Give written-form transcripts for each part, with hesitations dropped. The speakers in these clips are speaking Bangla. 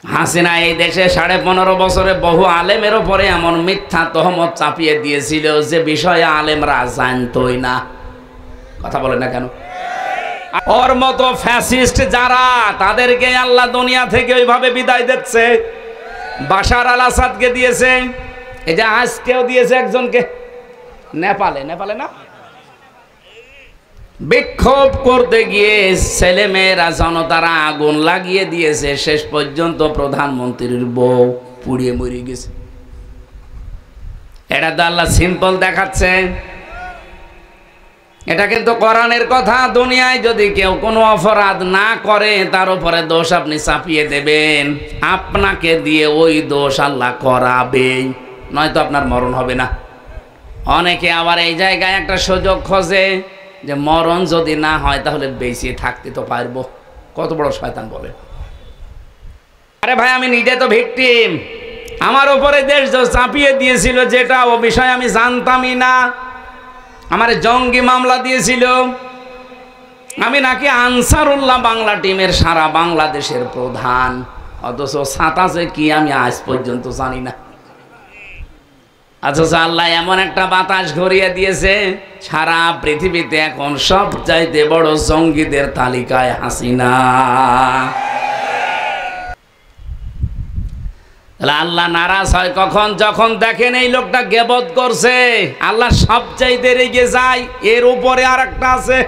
হাসিনা এই দেশে 15.5 বছরে বহু আলেমের উপরে এমন মিথ্যা তহমত চাপিয়ে দিয়েছিল যে বিষয়ে আলেমরা জানতই না। কথা বলে না কেন? ওর মতো ফ্যাসিস্ট যারা, তাদেরকে আল্লাহ দুনিয়া থেকে ওইভাবে বিদায় দিচ্ছে। বাশার আল আসাদকে দিয়েছে, এই যে আজকেও দিয়েছে একজনকে নেপালে না, বিক্ষোভ করতে গিয়ে ছেলেমেয়েরা জনতারা আগুন লাগিয়ে দিয়েছে, শেষ পর্যন্ত প্রধানমন্ত্রীর বউ পুড়িয়ে মরে গেছে। এটা তো আল্লাহ সিম্পল দেখাচ্ছে, এটা কিন্তু কোরআনের কথা। দুনিয়ায় যদি কেউ কোনো অপরাধ না করে তার উপরে দোষ আপনি চাপিয়ে দেবেন, আপনাকে দিয়ে ওই দোষ আল্লাহ করাবেই, নয়তো আপনার মরণ হবে না। অনেকে আবার এই জায়গায় একটা সুযোগ খোঁজে যে মরণ যদি না হয় তাহলে বেঁচে থাকতে তো পারবো। কত বড় শয়তান বলে! আরে ভাই, আমি নিজে তো ভিকটিম। আমার উপরে দেশ চাপিয়ে দিয়েছিল যেটা, ও বিষয় আমি জানতামই না। আমার জঙ্গি মামলা দিয়েছিল, আমি নাকি আনসারুল্লাহ বাংলা টিমের সারা বাংলাদেশের প্রধান, অথচ ছাতাছে কি আমি আজ পর্যন্ত জানি না। অথচ আল্লাহ এমন একটা বাতাস ঘুরিয়ে দিয়েছে, সারা পৃথিবীতে এখন সবচাইতে বড় জঙ্গিদের তালিকায় হাসিনা। আল্লাহ নারাজ হয় কখন? যখন দেখেন এই লোকটা গীবত করছে। আল্লাহ সবচাইতে রেগে যায়। এর উপরে আর একটা আছে,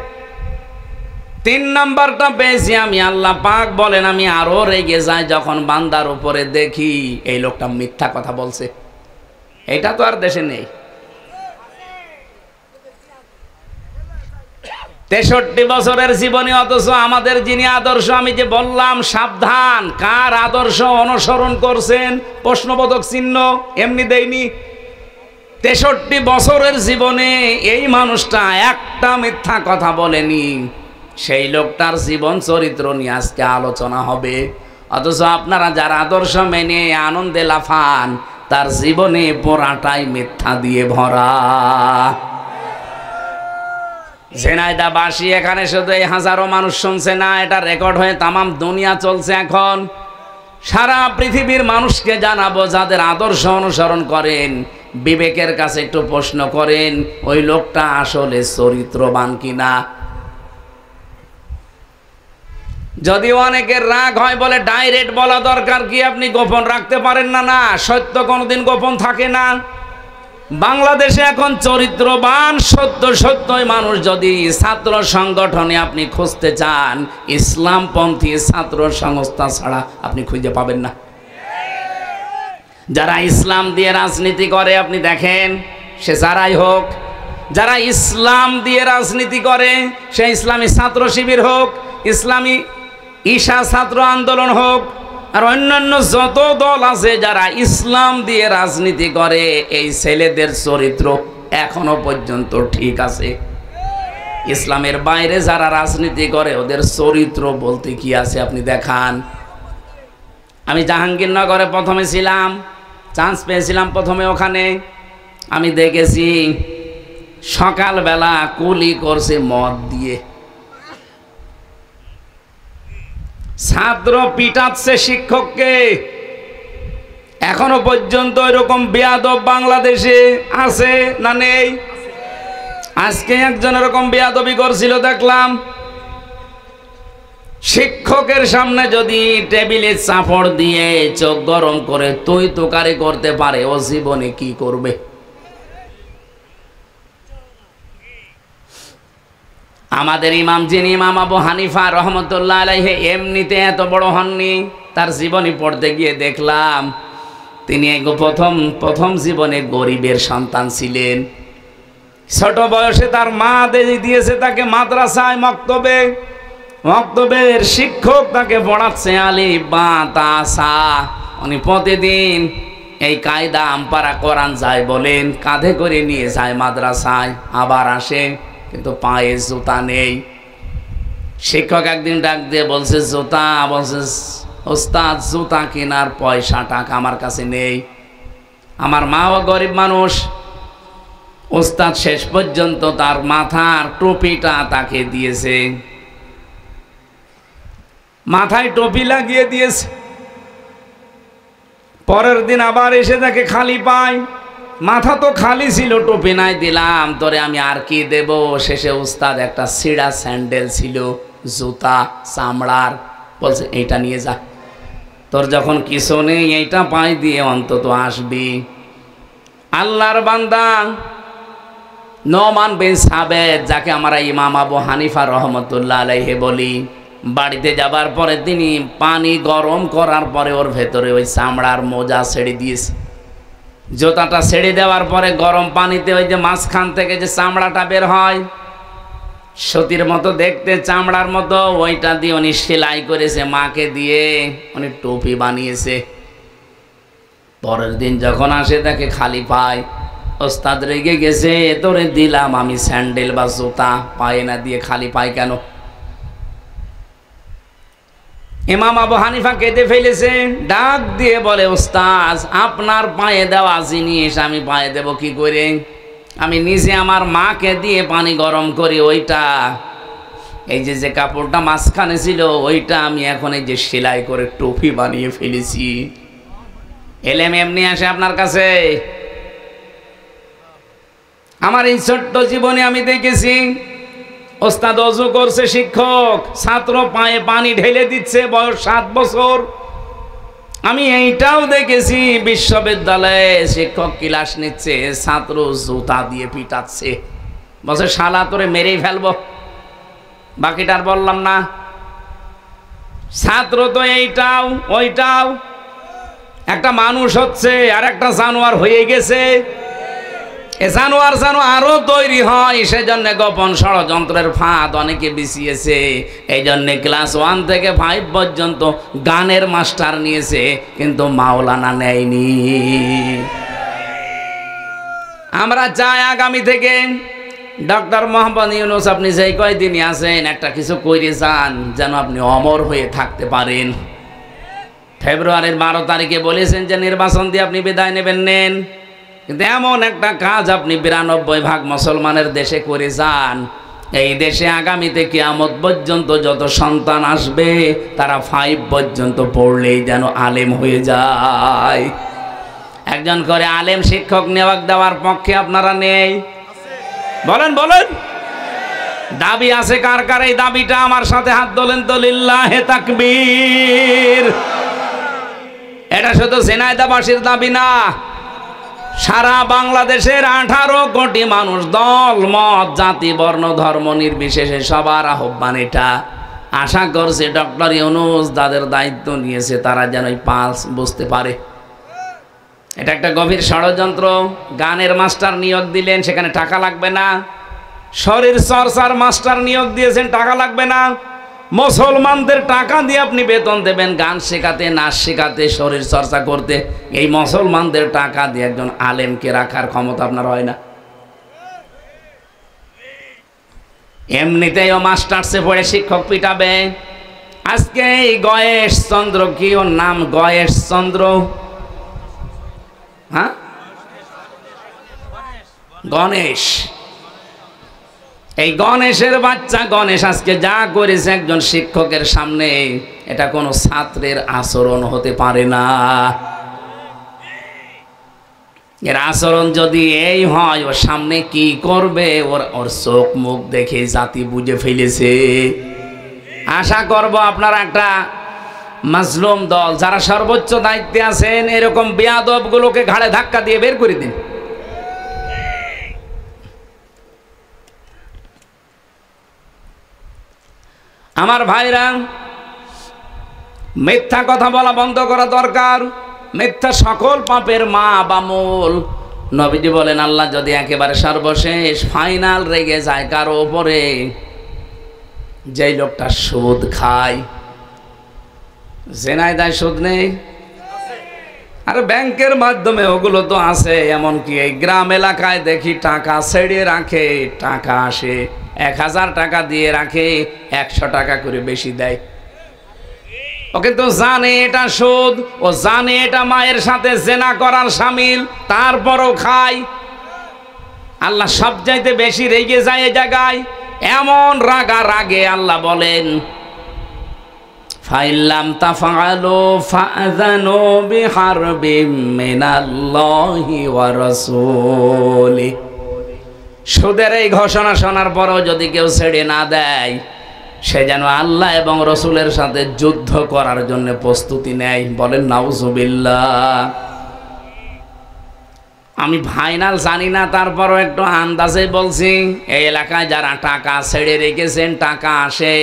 3 নাম্বারটা পেয়েছি আমি। আল্লাহ পাক বলেন আমি আরো রেগে যাই যখন বান্দার উপরে দেখি এই লোকটা মিথ্যা কথা বলছে। এটা তো আর দেশে নেই। 63 বছরের জীবনী, অথচ আমাদের যিনি আদর্শ, আমি যে বললাম সাবধান, কার আদর্শ অনুসরণ করছেন প্রশ্নবোধক চিহ্ন এমনি দেয়নি। 63 বছরের জীবনে এই মানুষটা একটা মিথ্যা কথা বলেনি। সেই লোকটার জীবন চরিত্র নিয়ে আজকে আলোচনা হবে। অথচ আপনারা যারা আদর্শ মেনে আনন্দে লাফান, তার জীবনে পোড়াটাই মিথ্যা দিয়ে ভরা। ঝিনাইদহ বাসী এখানে শুধু এই হাজারো মানুষ শুনছে না, এটা রেকর্ড হয়ে তামাম দুনিয়া চলছে। এখন সারা পৃথিবীর মানুষকে জানাবো, যাদের আদর্শ অনুসরণ করেন, বিবেকের কাছে একটু প্রশ্ন করেন ওই লোকটা আসলে চরিত্রবান কিনা। যদিও অনেকের রাগ হয় বলে ডাইরেক্ট বলা দরকার কি, আপনি গোপন রাখতে পারেন না। না, সত্য কোনোদিন গোপন থাকে না। বাংলাদেশে এখন চরিত্রবান সত্যই মানুষ যদি ছাত্র সংগঠনে আপনি খুঁজতে চান, ইসলামপন্থী ছাত্র সংস্থা ছাড়া আপনি খুঁজে পাবেন না। যারা ইসলাম দিয়ে রাজনীতি করে আপনি দেখেন, সে যারাই হোক, যারা ইসলাম দিয়ে রাজনীতি করে, সে ইসলামী ছাত্র শিবির হোক, ইসলামী ঈশা ছাত্র আন্দোলন হোক, আর অন্যান্য যত দল আছে যারা ইসলাম দিয়ে রাজনীতি করে, এই ছেলেদের চরিত্র এখনো পর্যন্ত ঠিক আছে। ইসলামের বাইরে যারা রাজনীতি করে ওদের চরিত্র বলতে কি আছে আপনি দেখান। আমি জাহাঙ্গীরনগরে প্রথমে ছিলাম, চান্স পেয়েছিলাম প্রথমে ওখানে। আমি দেখেছি সকালবেলা কুলি করছে মদ দিয়ে, ছাত্র পিটাচ্ছে শিক্ষককে। এখনো পর্যন্ত এরকম বেয়াদব বাংলাদেশে আছে না নেই? আজকে একজন এরকম বেয়াদবি করছিল দেখলাম। শিক্ষকের সামনে যদি টেবিলে চাপড় দিয়ে চোখ গরম করে তুই তোকারি করতে পারে, ও জীবনে কি করবে? আমাদের ইমাম, যিনি ইমাম আবু হানিফা রহমতুল্লাহ আলাইহি, এমনিতে এত বড় হননি। তার জীবনী পড়তে গিয়ে দেখলাম তিনি প্রথম জীবনে গরিবের সন্তান ছিলেন। ছোট বয়সে তার মা দিয়েছে তাকে মাদ্রাসায়, মক্তবের শিক্ষক তাকে পড়াচ্ছে আলিফ বা তা সা। উনি প্রতিদিন এই কায়দা আমপারা কোরআন যায় বলেন, কাঁধে করে নিয়ে যায় মাদ্রাসায়, আবার আসে, কিন্তু পায়ে জুতা নেই। শিক্ষক একদিন ডাক দিয়ে বলছে জুতা, বলছে ওস্তাদ জুতা কেনার পয়সা টাকা আমার কাছে নেই, আমার মাও গরিব মানুষ। ওস্তাদ শেষ পর্যন্ত তার মাথার টুপিটা তাকে দিয়েছে, মাথায় টুপি লাগিয়ে দিয়েছে। পরের দিন আবার এসে দেখে খালি পায়। মাথা তো খালি ছিল, টুপি নাই দিলাম তোরে, আমি আর কি দেব। শেষে উস্তাদ একটা ছিঁড়া স্যান্ডেল ছিল, জুতা চামড়ার, বলছে এইটা নিয়ে যা, তোর যখন কিছু নেই এইটা পাই দিয়ে অন্তত আসবি। আল্লাহর বান্দা নোমান বিন সাবেত, যাকে আমরা ইমাম আবু হানিফা রহমতুল্লাহ আলাইহি বলি, বাড়িতে যাবার পরে তিনি পানি গরম করার পরে ওর ভেতরে ওই চামড়ার মোজা ছেড়ে দিয়েছে। জুতাটা ছেড়ে দেওয়ার পরে গরম পানিতে ওই যে মাঝখান থেকে যে চামড়াটা বের হয়, সতীর মতো দেখতে, চামড়ার মতো, ওইটা দিয়ে উনি সেলাই করেছে, মাকে দিয়ে উনি টুপি বানিয়েছে। পরের দিন যখন আসে দেখে খালি পায়। ওস্তাদ রেগে গেছে, তোরে দিলাম আমি স্যান্ডেল বা জুতা, পায়ে না দিয়ে খালি পায় কেন? ইমাম আবু হানিফা কেঁদে ফেলেছে, ডাক দিয়ে বলে, ওস্তাদ আপনার পায়ে দেওয়া জিনিস আমি পায়ে দেব কি করে? আমি নিজে আমার মাকে দিয়ে পানি গরম করি, ওইটা এই যে কাপড়টা মাঝখানে ছিল ওইটা আমি এখন এই যে সেলাই করে টুপি বানিয়ে ফেলেছি। এলেম এমনি আসে আপনার কাছে? আমার এই ছোট্ট জীবনে আমি দেখেছি ওস্তাদ অজু করছে, শিক্ষক ছাত্র পায়ে পানি ঢেলে দিচ্ছে, বয়স 7 বছর। আমি এইটাও দেখেছি বিশ্ববিদ্যালয়ে শিক্ষক ক্লাস নিচ্ছে, ছাত্র জুতা দিয়ে পিটাচ্ছে, বলছে শালা তোরে মেরেই ফেলবো। বাকিটার বললাম না। ছাত্র তো এইটাও ওইটাও, একটা মানুষ হচ্ছে আর একটা জানোয়ার হয়ে গেছে। এ জানোয়ার যেন আরো তৈরি হয়, সেজন্য গোপন ষড়যন্ত্রের ফাঁদ অনেকে বিছিয়েছে। এই জন্য ক্লাস 1 থেকে 5 পর্যন্ত গানের মাস্টার নিয়েছে, কিন্তু মাওলানা নেয়নি। আমরা চাই আগামী থেকে ডক্টর মোহাম্মদ ইউনূস আপনি যেই কয়দিনই আছেন একটা কিছু করে যান, যেন আপনি অমর হয়ে থাকতে পারেন। ফেব্রুয়ারির 12 তারিখে বলেছেন যে নির্বাচন দিয়ে আপনি বিদায় নেন, কিন্তু এমন একটা কাজ আপনি 92% মুসলমানের দেশে করে যান, এই দেশে আগামীতে কিয়ামত পর্যন্ত যত সন্তান আসবে তারা 5 পর্যন্ত পড়লেই যেন আলেম হয়ে যায়। একজন করে আলেম শিক্ষক নিয়োগ দেওয়ার পক্ষে আপনারা নেই? বলেন বলেন, দাবি আছে কার কার? এই দাবিটা আমার সাথে হাত তোলেন তো, লিল্লাহে তাকবীর। এটা শুধু ঝিনাইদহবাসীর দাবি না, সারা বাংলাদেশের 18 কোটি মানুষ, দল মত জাতি বর্ণ ধর্ম নির্বিশেষে সবার আহ্বান এটা। আশা করছে ডক্টর ইউনূস যাদের দায়িত্ব নিয়েছে তারা যেন এই পালস বুঝতে পারে। এটা একটা গভীর ষড়যন্ত্র। গানের মাস্টার নিয়োগ দিলেন, সেখানে টাকা লাগবে না। শরীর চর্চার মাস্টার নিয়োগ দিয়েছেন, টাকা লাগবে না। মুসলমানদের টাকা দিয়ে আপনি বেতন দেবেন গান শেখাতে, নাচ শেখাতে, শরীর চর্চা করতে। এই মুসলমানদের টাকা দিয়ে একজন আলেমকে রাখার ক্ষমতা আপনার হয় না। এমনিতেই ও মাস্টার্সে পড়ে শিক্ষক পিটাবে। আজকে এই গয়েশ চন্দ্র, কি ওর নাম? গয়েশ চন্দ্র, হ্যাঁ, গণেশ। এই গণেশের বাচ্চা গণেশ আজকে যা করেছে একজন শিক্ষকের সামনে, এটা কোনো ছাত্রের আচরণ হতে পারে না। এর আচরণ যদি এই হয়, ওর সামনে কি করবে ওর চোখ মুখ দেখে জাতি বুঝে ফেলেছে। আশা করব আপনারা একটা মাজলুম দল যারা সর্বোচ্চ দায়িত্বে আছেন, এরকম বেয়াদব গুলোকে ঘাড়ে ধাক্কা দিয়ে বের করে দিন। আমার ভাইরা, মিথ্যা কথা বলা বন্ধ করা দরকার। মিথ্যা সকল পাপের মা বা মূল। নবীজি বলেন, আল্লাহ যদি একেবারে সর্বশেষ ফাইনাল রেগে যায় কারো ওপরে, যেই লোকটা সুদ খায়, জেনায় সুদ নেই, আর ব্যাংকের মাধ্যমে ওগুলো তো আছে। এমনকি এই গ্রাম এলাকায় দেখি টাকা ছেড়ে রাখে, টাকা আসে 1000 টাকা দিয়ে রাখে, 100 টাকা করে বেশি দেয়। ও কিন্তু জানে এটা সুদ, ও জানে এটা মায়ের সাথে জেনা করার শামিল, তারপরও খায়। আল্লাহ সবচাইতে বেশি রেগে যায় এই জায়গায়। এমন রাগে আল্লাহ বলেন, ফাইল্লাম তাফআলু ফাআযানু বিহারবিম মিনাল্লাহি ওয়া রাসূলিহি। সুদের এই ঘোষণা শোনার পরও যদি কেউ ছেড়ে না দেয়, সে যেন আল্লাহ এবং রসুলের সাথে যুদ্ধ করার জন্য প্রস্তুতি নেয়। বলেন নাউজুবিল্লাহ। আমি ফাইনাল জানি না, তারপরও একটু আন্দাজে বলছি, এই এলাকায় যারা টাকা ছেড়ে রেখেছেন, টাকা আসে,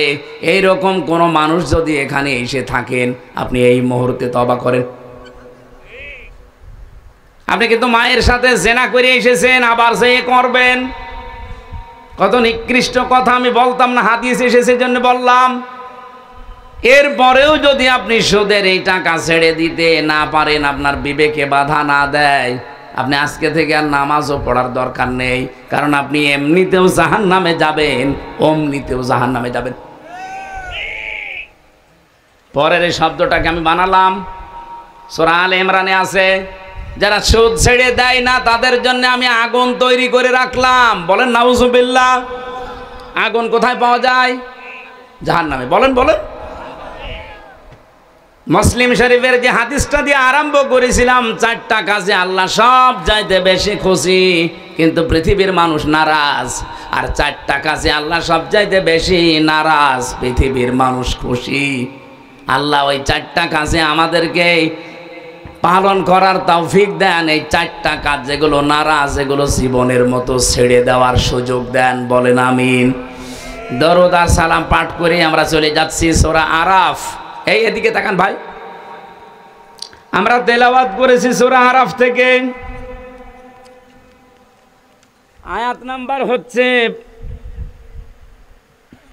এইরকম কোনো মানুষ যদি এখানে এসে থাকেন, আপনি এই মুহূর্তে তওবা করেন। আপনি কিন্তু মায়ের সাথে জেনা করে এসেছেন, আবার যে করবেন। কত নিকৃষ্ট কথা আমি বলতাম না, হাদিস এসেছে জন্য বললাম। এরপরেও যদি আপনি সুদের এই টাকা ছেড়ে দিতে না পারেন, আপনার বিবেকে বাধা না দেয়, আপনি আজকে থেকে আর নামাজও পড়ার দরকার নেই, কারণ আপনি এমনিতেও জাহান্নামে যাবেন, অমনিতেও জাহান্নামে যাবেন। পরের এই শব্দটাকে আমি বানালাম, সূরা আলে ইমরানে আছে, যারা সুদ ছেড়ে দেয় না তাদের জন্য আমি আগুন তৈরি করে রাখলাম। বলেন নাউজুবিল্লাহ। আগুন কোথায় পাওয়া যায়? জাহান্নামে। বলেন বলেন। মুসলিম শরীফের যে হাদিসটা দিয়ে আরম্ভ করেছিলাম, 4টা কাজে আল্লাহ সব চাইতে বেশি খুশি, কিন্তু পৃথিবীর মানুষ নারাজ। আর 4টা কাজে আল্লাহ সব চাইতে বেশি নারাজ, পৃথিবীর মানুষ খুশি। আল্লাহ ওই 4টা কাজে আমাদেরকে পালন করার তৌফিক দেন। এই 4টা কাজ যেগুলো নারাজ, এগুলো জীবনের মতো ছেড়ে দেওয়ার সুযোগ দেন। বলেন আমিন। দরুদ আর সালাম পাঠ করে আমরা চলে যাচ্ছি সূরা আরাফ। এই এদিকে তাকান ভাই, আমরা তেলাওয়াত করেছি সূরা আরাফ থেকে। আয়াত নাম্বার হচ্ছে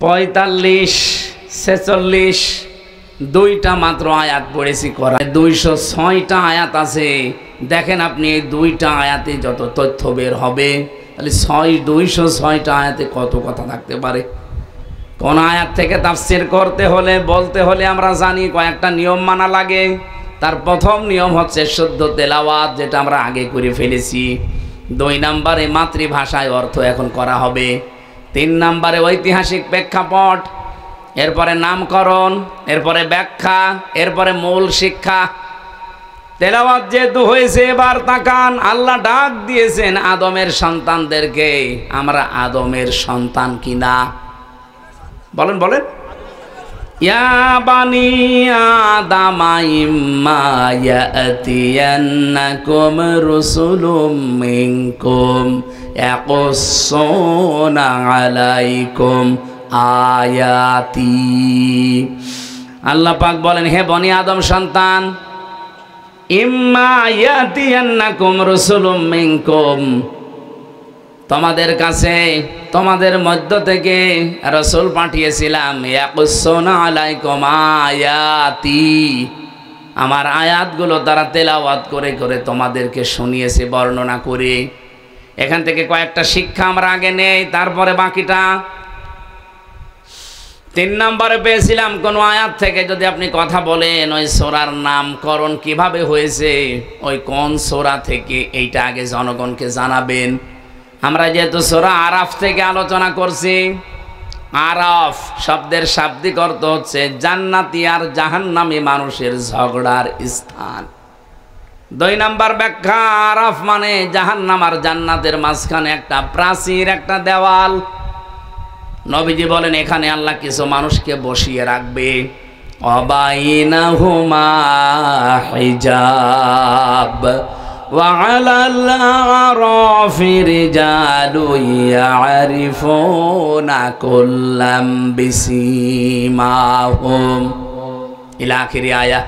45, 46। 2টা মাত্র আয়াত পড়েছি করা, 206টা আয়াত আছে। দেখেন আপনি এই 2টা আয়াতে যত তথ্য বের হবে, তাহলে 206টা আয়াতে কত কথা থাকতে পারে। কোন আয়াত থেকে তাফসীর করতে হলে, বলতে হলে আমরা জানি কয়েকটা নিয়ম মানা লাগে। তার প্রথম নিয়ম হচ্ছে শুদ্ধ তেলাওয়াত, যেটা আমরা আগে করে ফেলেছি। 2 নম্বরে মাতৃভাষায় অর্থ এখন করা হবে। 3 নম্বরে ঐতিহাসিক প্রেক্ষাপট, এরপরে নামকরণ, এরপরে ব্যাখ্যা, এরপরে মূল শিক্ষা। তেলাওয়াত যেহেতু হয়েছে, এবার তাকান, আল্লাহ ডাক দিয়েছেন আদমের সন্তানদেরকে। আমরা আদমের সন্তান কিনা? বলেন বলেন। ইয়া বানি আদামা ইম্মা ইয়াতিয়ান্নাকুম রুসুলুম মিনকুম ইয়াকুসসুনা আলাইকুম আয়াতি। আল্লাহ পাক বলেন, হে বনি আদম সন্তান, ইম্মা ইয়াতিয়ান্নাকুম রুসুলুম মিনকুম, তোমাদের কাছে, তোমাদের মধ্য থেকে রাসূল পাঠিয়েছিলাম। ইয়াকুসসুনা আলাইকুম আয়াতি, আমার আয়াতগুলো তারা তেলাওয়াত করে করে তোমাদেরকে শুনিয়েছে, বর্ণনা করে। এখান থেকে কয়েকটা শিক্ষা আমরা আগে নেই, তারপরে বাকিটা। 3 নম্বরে পেয়েছিলাম, কোন আয়াত থেকে যদি আপনি কথা বলেন, ওই সূরার নামকরণ কিভাবে হয়েছে, ওই কোন সূরা থেকে, এইটা আগে জনগণকে জানাবেন। আমরা যেহেতু সূরা আরাফ থেকে আলোচনা করছি, আরাফ শব্দের শাব্দিক অর্থ হচ্ছে জান্নাতি আর জাহান্নামী মানুষের ঝগড়ার স্থান। 2 নম্বর ব্যাখ্যা, আরাফ মানে জাহান্নাম আর জান্নাতের মাঝখানে একটা প্রাচীর, একটা দেওয়াল। নবীজি বলেন, এখানে আল্লাহ কিছু মানুষকে বসিয়ে রাখবে। অবাইনাহুমা হিজাব ওয়া আলাল আরাফি রিজালুন ইয়ারিফুনা কুল্লাম বিসিমাহুম ইলা আখিরি আয়া।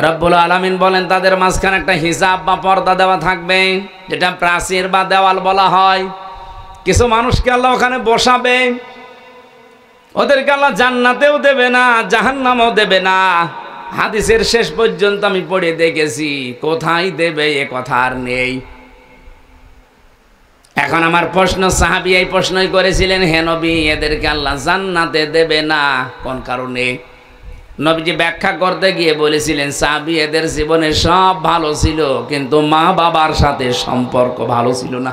রব্বুল আলামিন বলেন, তাদের মাঝখানে একটা হিজাব বা পর্দা দেওয়া থাকবে, যেটা প্রাচীর বা দেওয়াল বলা হয়। কিছু মানুষকে আল্লাহ ওখানে বসাবে, ওদেরকে আল্লাহ জান্নাতেও দেবে না, জাহান্নামেও দেবে না। হাদিসের শেষ পর্যন্ত আমি পড়ে দেখেছি, কোথায় দেবে এ কথা আর নেই। এখন আমার প্রশ্ন, সাহাবী এই প্রশ্নই করেছিলেন, হে নবী, এদেরকে আল্লাহ জান্নাতে দেবে না কোন কারণে? নবীজি ব্যাখ্যা করতে গিয়ে বলেছিলেন, সাহাবী, এদের জীবনে সব ভালো ছিল, কিন্তু মা বাবার সাথে সম্পর্ক ভালো ছিল না।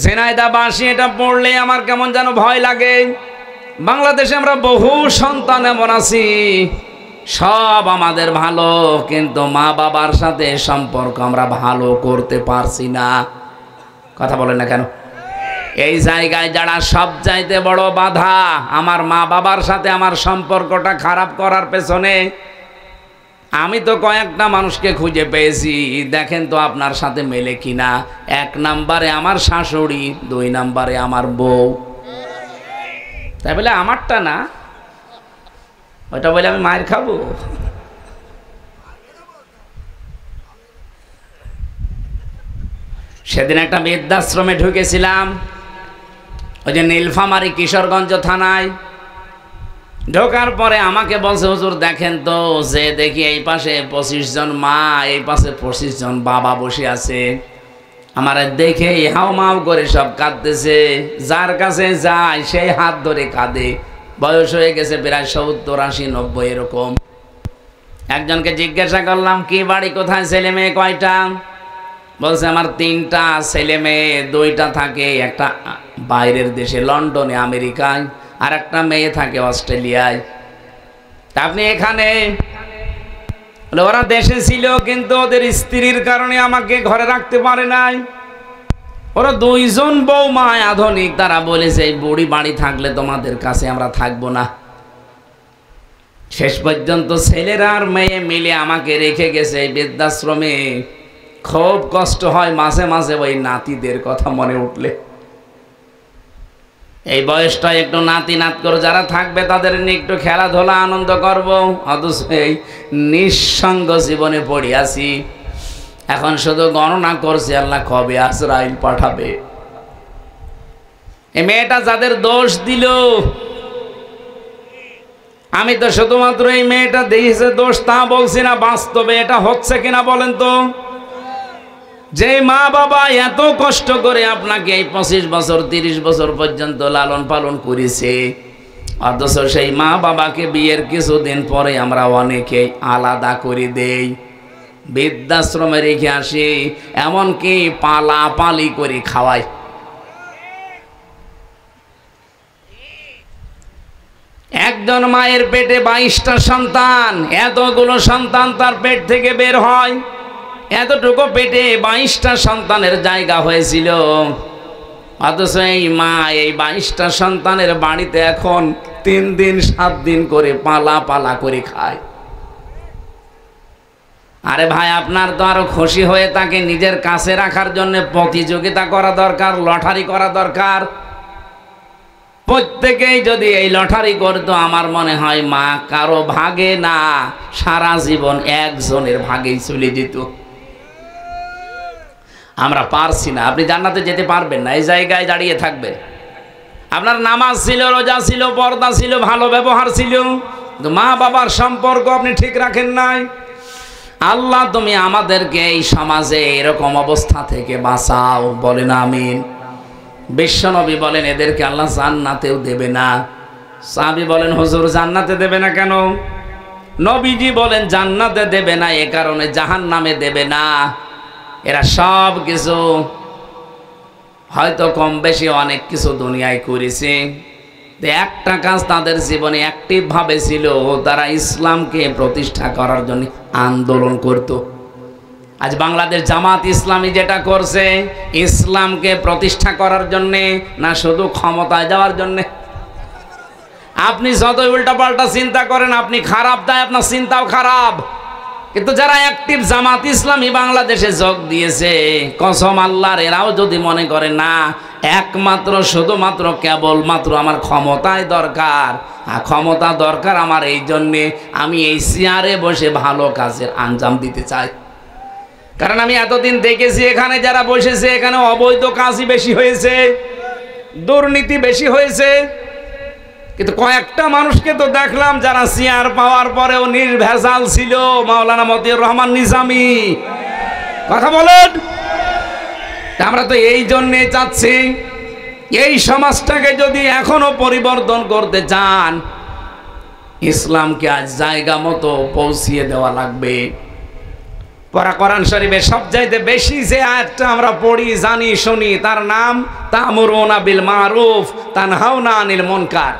ঝিনাইদা বাসি এটা পড়লে আমার কেমন যেন ভয় লাগে। বাংলাদেশে আমরা বহু সন্তান এমন আছি, সব আমাদের ভালো, কিন্তু মা বাবার সাথে সম্পর্ক আমরা ভালো করতে পারছি না। কথা বলেন না কেন? এই জায়গায় যারা সব চাইতে বড় বাধা, আমার মা বাবার সাথে আমার সম্পর্কটা খারাপ করার পেছনে, আমি তো কয়েকটা মানুষকে খুঁজে পেয়েছি, দেখেন তো আপনার সাথে মেলে কিনা। 1 নম্বরে আমার শাশুড়ি, 2 নম্বরে আমার বউ। তাই বলে আমারটা না, ওইটা বলে আমি মায়ের খাবো? সেদিন একটা বৃদ্ধাশ্রমে ঢুকেছিলাম, ওই যে নীলফামারী কিশোরগঞ্জ থানায়। ঢোকার পরে আমাকে বলছে, হুজুর দেখেন তো, যে দেখি এই পাশে 25 জন মা, এই পাশে 25 জন বাবা বসে আছে। আমার দেখে হাও মাও করে সব কাঁদতেছে, যার কাছে যায় সেই হাত ধরে কাঁদে। বয়স হয়ে গেছে প্রায় 70, 80, 90 এরকম। একজনকে জিজ্ঞাসা করলাম, কি বাড়ি কোথায়, ছেলে মেয়ে কয়টা? বলছে আমার 3টা ছেলে মেয়ে, 2টা থাকে একটা বাইরের দেশে লন্ডনে আমেরিকায়, আর একটা মেয়ে থাকে অস্ট্রেলিয়ায়। আপনি এখানে? ওরা দেশে ছিল, কিন্তু ওদের স্ত্রীর কারণে আমাকে ঘরে রাখতে পারে নাই। ওরা 2 জন বৌমা আধুনিক, তারা বলেছে এই বুড়ি বাড়ি থাকলে তোমাদের কাছে আমরা থাকবো না। শেষ পর্যন্ত ছেলেরা আর মেয়ে মিলে আমাকে রেখে গেছে এই বৃদ্ধাশ্রমে। খুব কষ্ট হয় মাঝে মাঝে ওই নাতিদের কথা মনে উঠলে। এই বয়সটা একটু নাতি নাত করে যারা থাকবে তাদের নিয়ে একটু খেলাধুলা আনন্দ করব, অথচ এই নিঃসঙ্গ জীবনে পড়ে আছি। এখন শুধু গণনা করছি আল্লাহ কবে আজরাইল পাঠাবে। এই মেয়েটা যাদের দোষ দিল, আমি তো শুধুমাত্র এই মেয়েটা দিয়েছে দোষ তা বলছি না, বাস্তবে এটা হচ্ছে কিনা বলেন তো? যে মা বাবা এত কষ্ট করে আপনাকে এই 25 বছর 30 বছর পর্যন্ত লালন পালন করেছে, অথচ সেই মা বাবাকে বিয়ের কিছুদিন পরে আমরা অনেকে আলাদা করে দেই, বৃদ্ধাশ্রমে রেখে আসি, এমনকি পালাপালি করে খাওয়াই। একজন মায়ের পেটে 22টা সন্তান, এতগুলো সন্তান তার পেট থেকে বের হয়, এতটুকু পেটে 22টা সন্তানের জায়গা হয়েছিল, অথচ এই মা এই 22টা সন্তানের বাড়িতে এখন 3 দিন 7 দিন করে পালা পালা করে খায়। আরে ভাই, আপনার তো আরো খুশি হয়ে তাকে নিজের কাছে রাখার জন্য প্রতিযোগিতা করা দরকার, লটারি করা দরকার। প্রত্যেকেই যদি এই লটারি করতো, আমার মনে হয় মা কারো ভাগে না, সারা জীবন একজনের ভাগেই চলে যেত। আমরা পারছি না। আপনি জান্নাতে যেতে পারবেন না, এই জায়গায় দাঁড়িয়ে থাকবেন। আপনার নামাজ ছিল, রোজা ছিল, পর্দা ছিল, ভালো ব্যবহার ছিল, কিন্তু মা বাবার সম্পর্ক আপনি ঠিক রাখেন নাই। আল্লাহ তুমি আমাদেরকে এই সমাজে এরকম অবস্থা থেকে বাঁচাও, বলেন আমিন। বিশ্বনবী বলেন এদেরকে আল্লাহ জান্নাতেও দেবে না। সাহাবী বলেন হুজুর জান্নাতে দেবে না কেন? নবীজি বলেন জান্নাতে দেবে না এ কারণে, জাহান্নামে দেবে না। এরা সব কিছু হয়তো কম বেশি অনেক কিছু দুনিয়ায় করেছে, একটা কাজ তাদের জীবনে অ্যাক্টিভ ভাবে ছিল, তারা ইসলামকে প্রতিষ্ঠা করার জন্য আন্দোলন করত। আজ বাংলাদেশ জামাত ইসলামী যেটা করছে, ইসলামকে প্রতিষ্ঠা করার জন্যে না শুধু ক্ষমতায় যাওয়ার জন্যে? আপনি যত উল্টাপাল্টা চিন্তা করেন, আপনি খারাপ, তাই আপনার চিন্তাও খারাপ। কিন্তু যারা অ্যাক্টিভ জামাত ইসলামী বাংলাদেশে যোগ দিয়েছে, কসম আল্লাহর, এরাও যদি মনে করে না একমাত্র শুধুমাত্র কেবলমাত্র আমার ক্ষমতায় দরকার, ক্ষমতা দরকার আমার এই জন্যে আমি এই চেয়ারে বসে ভালো কাজের আঞ্জাম দিতে চাই। কারণ আমি এতদিন দেখেছি এখানে যারা বসেছে, এখানে অবৈধ কাজই বেশি হয়েছে, দুর্নীতি বেশি হয়েছে। কিন্তু কয়েকটা মানুষকে তো দেখলাম যারা চেয়ার পাওয়ার পরেও নির্ভেজাল ছিল। মাওলানা মতিউর রহমান নিজামী, কথা বলেন। আমরা তো এই জন্যে চাচ্ছি, এই সমাজটাকে যদি এখনো পরিবর্তন করতে চান, ইসলামকে আজ জায়গা মতো পৌঁছিয়ে দেওয়া লাগবে। পরা কোরআন শরীফে সবচাইতে বেশি যে আয়াতটা আমরা পড়ি, জানি, শুনি, তার নাম তা'মুরুনা বিল মারুফ তানহাউনা আনিল মুনকার।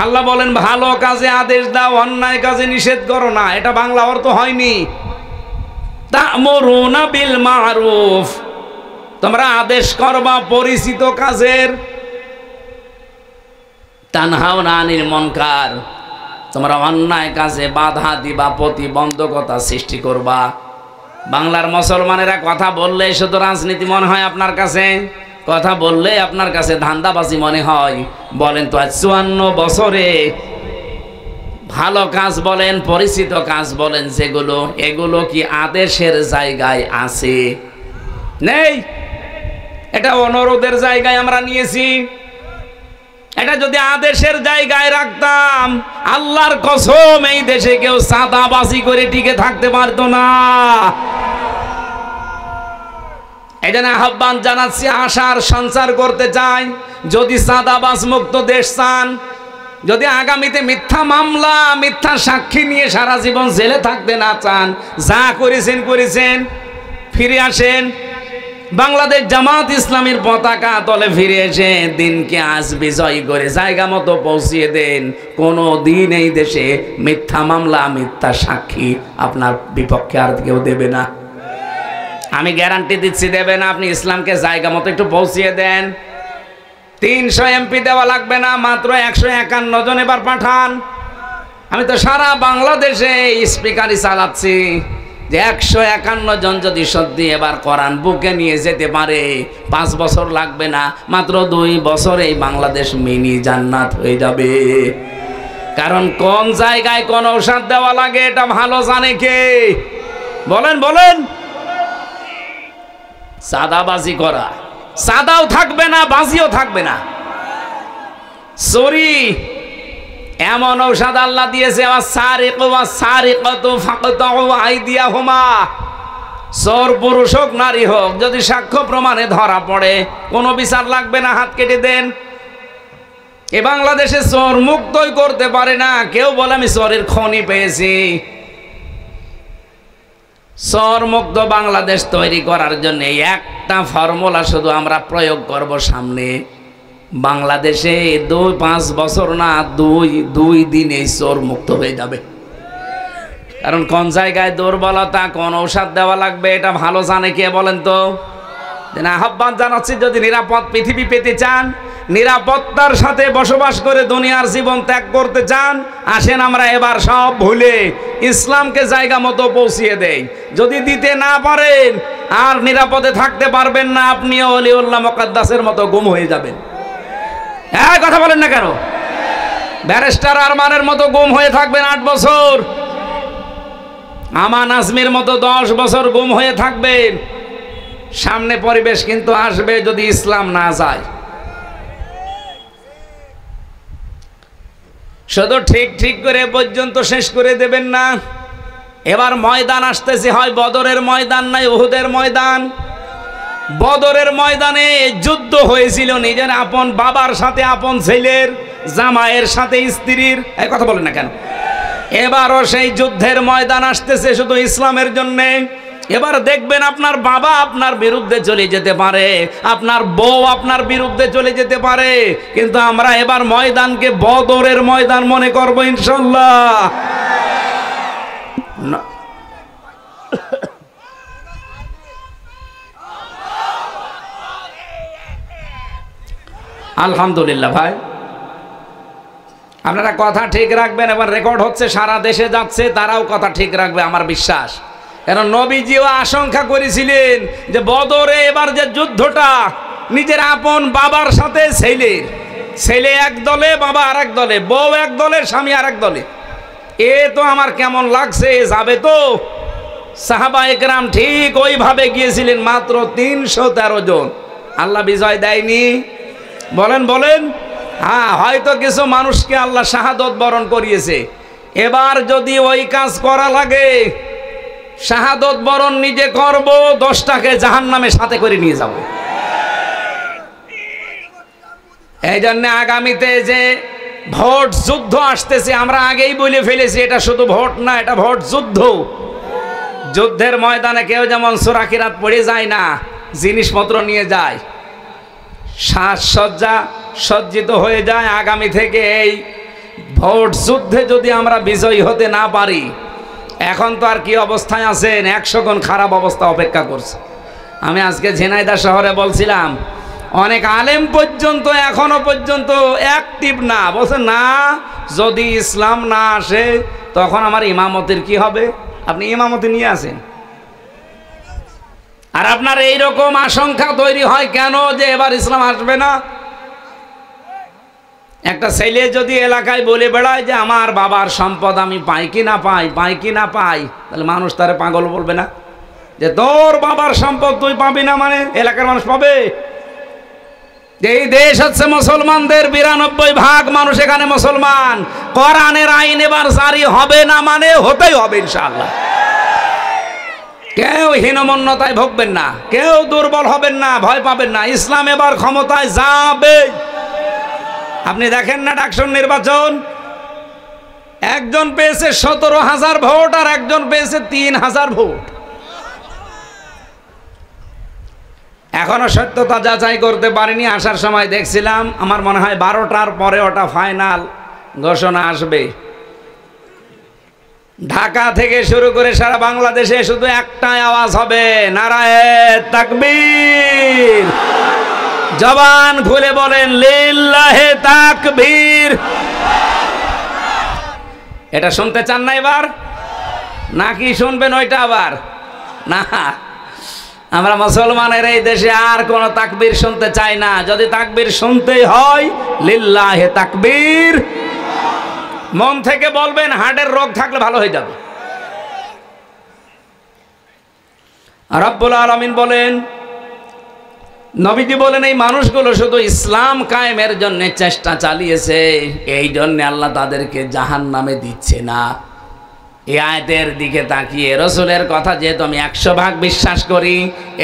আল্লাহ বলেন ভালো কাজে আদেশ দাও, অন্যায় কাজে নিষেধ করো না। এটা বাংলা অর্থ হয়নি। তা'মুরুনা বিল মা'রুফ, তোমরা আদেশ করবা পরিচিত কাজের। তানহাউনা আনিল মুনকার, তোমরা অন্যায় কাজে বাধা দিবা, প্রতিবন্ধকতা সৃষ্টি করবা। বাংলার মুসলমানেরা কথা বললে শুধু রাজনীতি মনে হয় আপনার কাছে, কথা বললে আপনার কাছে ধান্দাবাজি মনে হয়। বলেন তো আজ 54 বছরে ভালো কাজ বলেন, পরিচিত কাজ বলেন যেগুলো, এগুলো কি আদেশের জায়গায় আছে? নেই। এটা অনুরোধের জায়গায় আমরা নিয়েছি। এটা যদি আদেশের জায়গায় রাখতাম, আল্লাহর কসম এই দেশে কেউ চাঁদাবাজি করে টিকে থাকতে পারতো না। এই জন্য আহ্বান জানাচ্ছি, আশার সঞ্চার করতে চাই। যদি চাঁদাবাজ মুক্ত দেশ চান, যদি আগামীতে মিথ্যা মামলা, মিথ্যা সাক্ষী নিয়ে সারা জীবন জেলে থাকতে না চান, যা করেছেন ফিরে আসেন। বাংলাদেশ জামাত ইসলামীর পতাকা তলে ফিরে এসে দিনকে আজ বিজয় করে জায়গা মতো পৌঁছিয়ে দেন। কোনো দিন এই দেশে মিথ্যা মামলা, মিথ্যা সাক্ষী আপনার বিপক্ষে আর কেউ দেবে না। আমি গ্যারান্টি দিচ্ছি দেবে না। আপনি ইসলামকে জায়গা মতো একটু পৌঁছিয়ে দেন। 300 এমপি দেওয়া লাগবে না, মাত্র 151 জন এবার পাঠান। আমি তো সারা বাংলাদেশে স্পিকারই চালাচ্ছি যে 151 জন যদি সত্যি এবার কোরআন বুকে নিয়ে যেতে পারে, 5 বছর লাগবে না, মাত্র 2 বছরেই বাংলাদেশ মিনি জান্নাত হয়ে যাবে। কারণ কোন জায়গায় কোন ঔষধ দেওয়া লাগে এটা ভালো জানে কে? বলেন বলেন। সাদাবাজি করা, সাদাও থাকবে না, বাজিও থাকবে না। চুরি এমন ঔষধ আল্লাহ দিয়েছে, চোর পুরুষ হোক নারী হোক, যদি সাক্ষ্য প্রমাণে ধরা পড়ে কোনো বিচার লাগবে না, হাত কেটে দেন। এ বাংলাদেশে চোর মুক্তই করতে পারে না। কেউ বলে আমি চোরের খনি পেয়েছি। চোর মুক্ত বাংলাদেশ তৈরি করার জন্য একটা ফর্মুলা শুধু আমরা প্রয়োগ করব সামনে। বাংলাদেশে 5 বছর না, 2 দিনে চোর মুক্ত হয়ে যাবে। কারণ কোন জায়গায় দুর্বলতা, কোন ঔষধ দেওয়া লাগবে এটা ভালো জানে কে? বলেন তো। আহ্বান জানাচ্ছি, যদি নিরাপদ পৃথিবী পেতে চান, নিরাপত্তার সাথে বসবাস করে দুনিয়ার জীবন ত্যাগ করতে চান, আসেন আমরা এবার সব ভুলে ইসলামকে জায়গা মতো পৌঁছিয়ে দেই। যদি দিতে না পারেন আর নিরাপদে থাকতে পারবেন না, আপনিও ওলিউল্লাহ মুকাদ্দাসের মতো গুম হয়ে যাবেন। হ্যাঁ, কথা বলেন না কেন? ব্যারিস্টার আরমানের মতো গুম হয়ে থাকবেন 8 বছর, আমান আজমির মতো 10 বছর গুম হয়ে থাকবেন। সামনে পরিবেশ কিন্তু আসবে যদি ইসলাম না যায়। শুধু ঠিক করে পর্যন্ত শেষ করে দেবেন না। এবার ময়দান আসতেছে, হয় বদরের ময়দান নাই উহুদের ময়দান। বদরের ময়দানে যুদ্ধ হয়েছিল নিজের আপন বাবার সাথে, আপন ছেলের, জামাইয়ের সাথে স্ত্রীর। এই কথা বলেন না কেন? এবারও সেই যুদ্ধের ময়দান আসতেছে শুধু ইসলামের জন্য। এবার দেখবেন আপনার বাবা আপনার বিরুদ্ধে চলে যেতে পারে, আপনার বউ আপনার বিরুদ্ধে চলে যেতে পারে, কিন্তু আমরা এবার ময়দানকে বদরের ময়দান মনে করব ইনশাআল্লাহ। আলহামদুলিল্লাহ ভাই, আপনারা কথা ঠিক রাখবেন। এবার রেকর্ড হচ্ছে, সারা দেশে যাচ্ছে, তারাও কথা ঠিক রাখবে আমার বিশ্বাস। কারণ নবীজিও আশঙ্কা করেছিলেন যে বদরে এবার যে যুদ্ধটা নিজের আপন বাবার সাথে ছেলে এক দলে, বাবা আর এক দলে, বউ এক দলে, স্বামী আর এক দলে, এ তো আমার কেমন লাগছে, যাবে তো? সাহাবা একরাম ঠিক ওইভাবে গিয়েছিলেন, মাত্র 313 জন। আল্লাহ বিজয় দেয়নি? বলেন বলেন। হ্যাঁ, হয়তো কিছু মানুষকে আল্লাহ শাহাদত বরণ করিয়েছে। এবার যদি ওই কাজ করা লাগে, শাহাদত বরণ নিজে করব, 10টাকে জাহান্নামে সাথে করে নিয়ে যাব। এই জন্য আগামীতে যে ভোট যুদ্ধ আসতেছে, আমরা আগেই বলে ফেলেছি, এটা শুধু ভোট না, এটা ভোট যুদ্ধ। যুদ্ধের ময়দানে কেউ যেমন সূরা কিরাত পড়ে যায় না, জিনিসপত্র নিয়ে যায়, সাজসজ্জা সজ্জিত হয়ে যায়। আগামী থেকে এই ভোট যুদ্ধে যদি আমরা বিজয়ী হতে না পারি, এখন তো আর কি অবস্থায় আছেন, 100 গুণ খারাপ অবস্থা অপেক্ষা করছে। আমি আজকে ঝিনাইদহ শহরে বলছিলাম, অনেক আলেম পর্যন্ত এখনো পর্যন্ত অ্যাক্টিভ না, বলছে না যদি ইসলাম না আসে তখন আমার ইমামতের কি হবে। আপনি ইমামতি নিয়ে আসেন, আর আপনার এইরকম আশঙ্কা তৈরি হয় কেন যে এবার ইসলাম আসবে না। একটা ছেলে যদি এলাকায় বলে বেড়ায় যে আমার বাবার সম্পদ আমি পাই কি না পাই, পাই কি না পাই, তাহলে মানুষ তারে পাগল বলবে না? যে তোর বাবার সম্পদ তুই পাবি না মানে এলাকার মানুষ পাবে? এই দেশ হচ্ছে মুসলমানদের, 92% মানুষ এখানে মুসলমান। কোরআনের আইন এবার জারি হবে না মানে হতেই হবে ইনশাআল্লাহ। কেউ হীনমন্যতায় ভুগবেন না, কেউ দুর্বল হবেন না, ভয় পাবেন না। ইসলাম এবার ক্ষমতায় যাবে। আপনি দেখেন না ডাকসুর নির্বাচন, একজন পেয়েছে 17,000 ভোট আর একজন পেয়েছে 3,000 ভোট। এখনো সত্যতা যাচাই করতে পারিনি, আসার সময় দেখছিলাম, আমার মনে হয় 12টার পরে ওটা ফাইনাল ঘোষণা আসবে। ঢাকা থেকে শুরু করে সারা বাংলাদেশে শুধু একটাই আওয়াজ হবে, নারায়ে তাকবীর। জবান খুলে বলেন লিল্লাহে তাকবীর। এটা শুনতে চান না এবার, নাকি শুনবেন ওইটা আবার? না, আমরা মুসলমানের এই দেশে আর কোন তাকবীর শুনতে চাই না। যদি তাকবীর শুনতেই হয় লিল্লাহে তাকবীর। মন থেকে বলবেন, হার্টের রোগ থাকলে ভালো হয়ে যাবে। রব্বুল আলামিন বলেন, নবীজি বলেন, এই মানুষগুলো শুধু ইসলাম কায়েমের জন্য চেষ্টা চালিয়েছে, এই জন্য আল্লাহ তাদেরকে জাহান্নামে দিচ্ছে না। এই আয়াতের দিকে তাকিয়ে রসুলের কথা যেহেতু আমি 100% বিশ্বাস করি,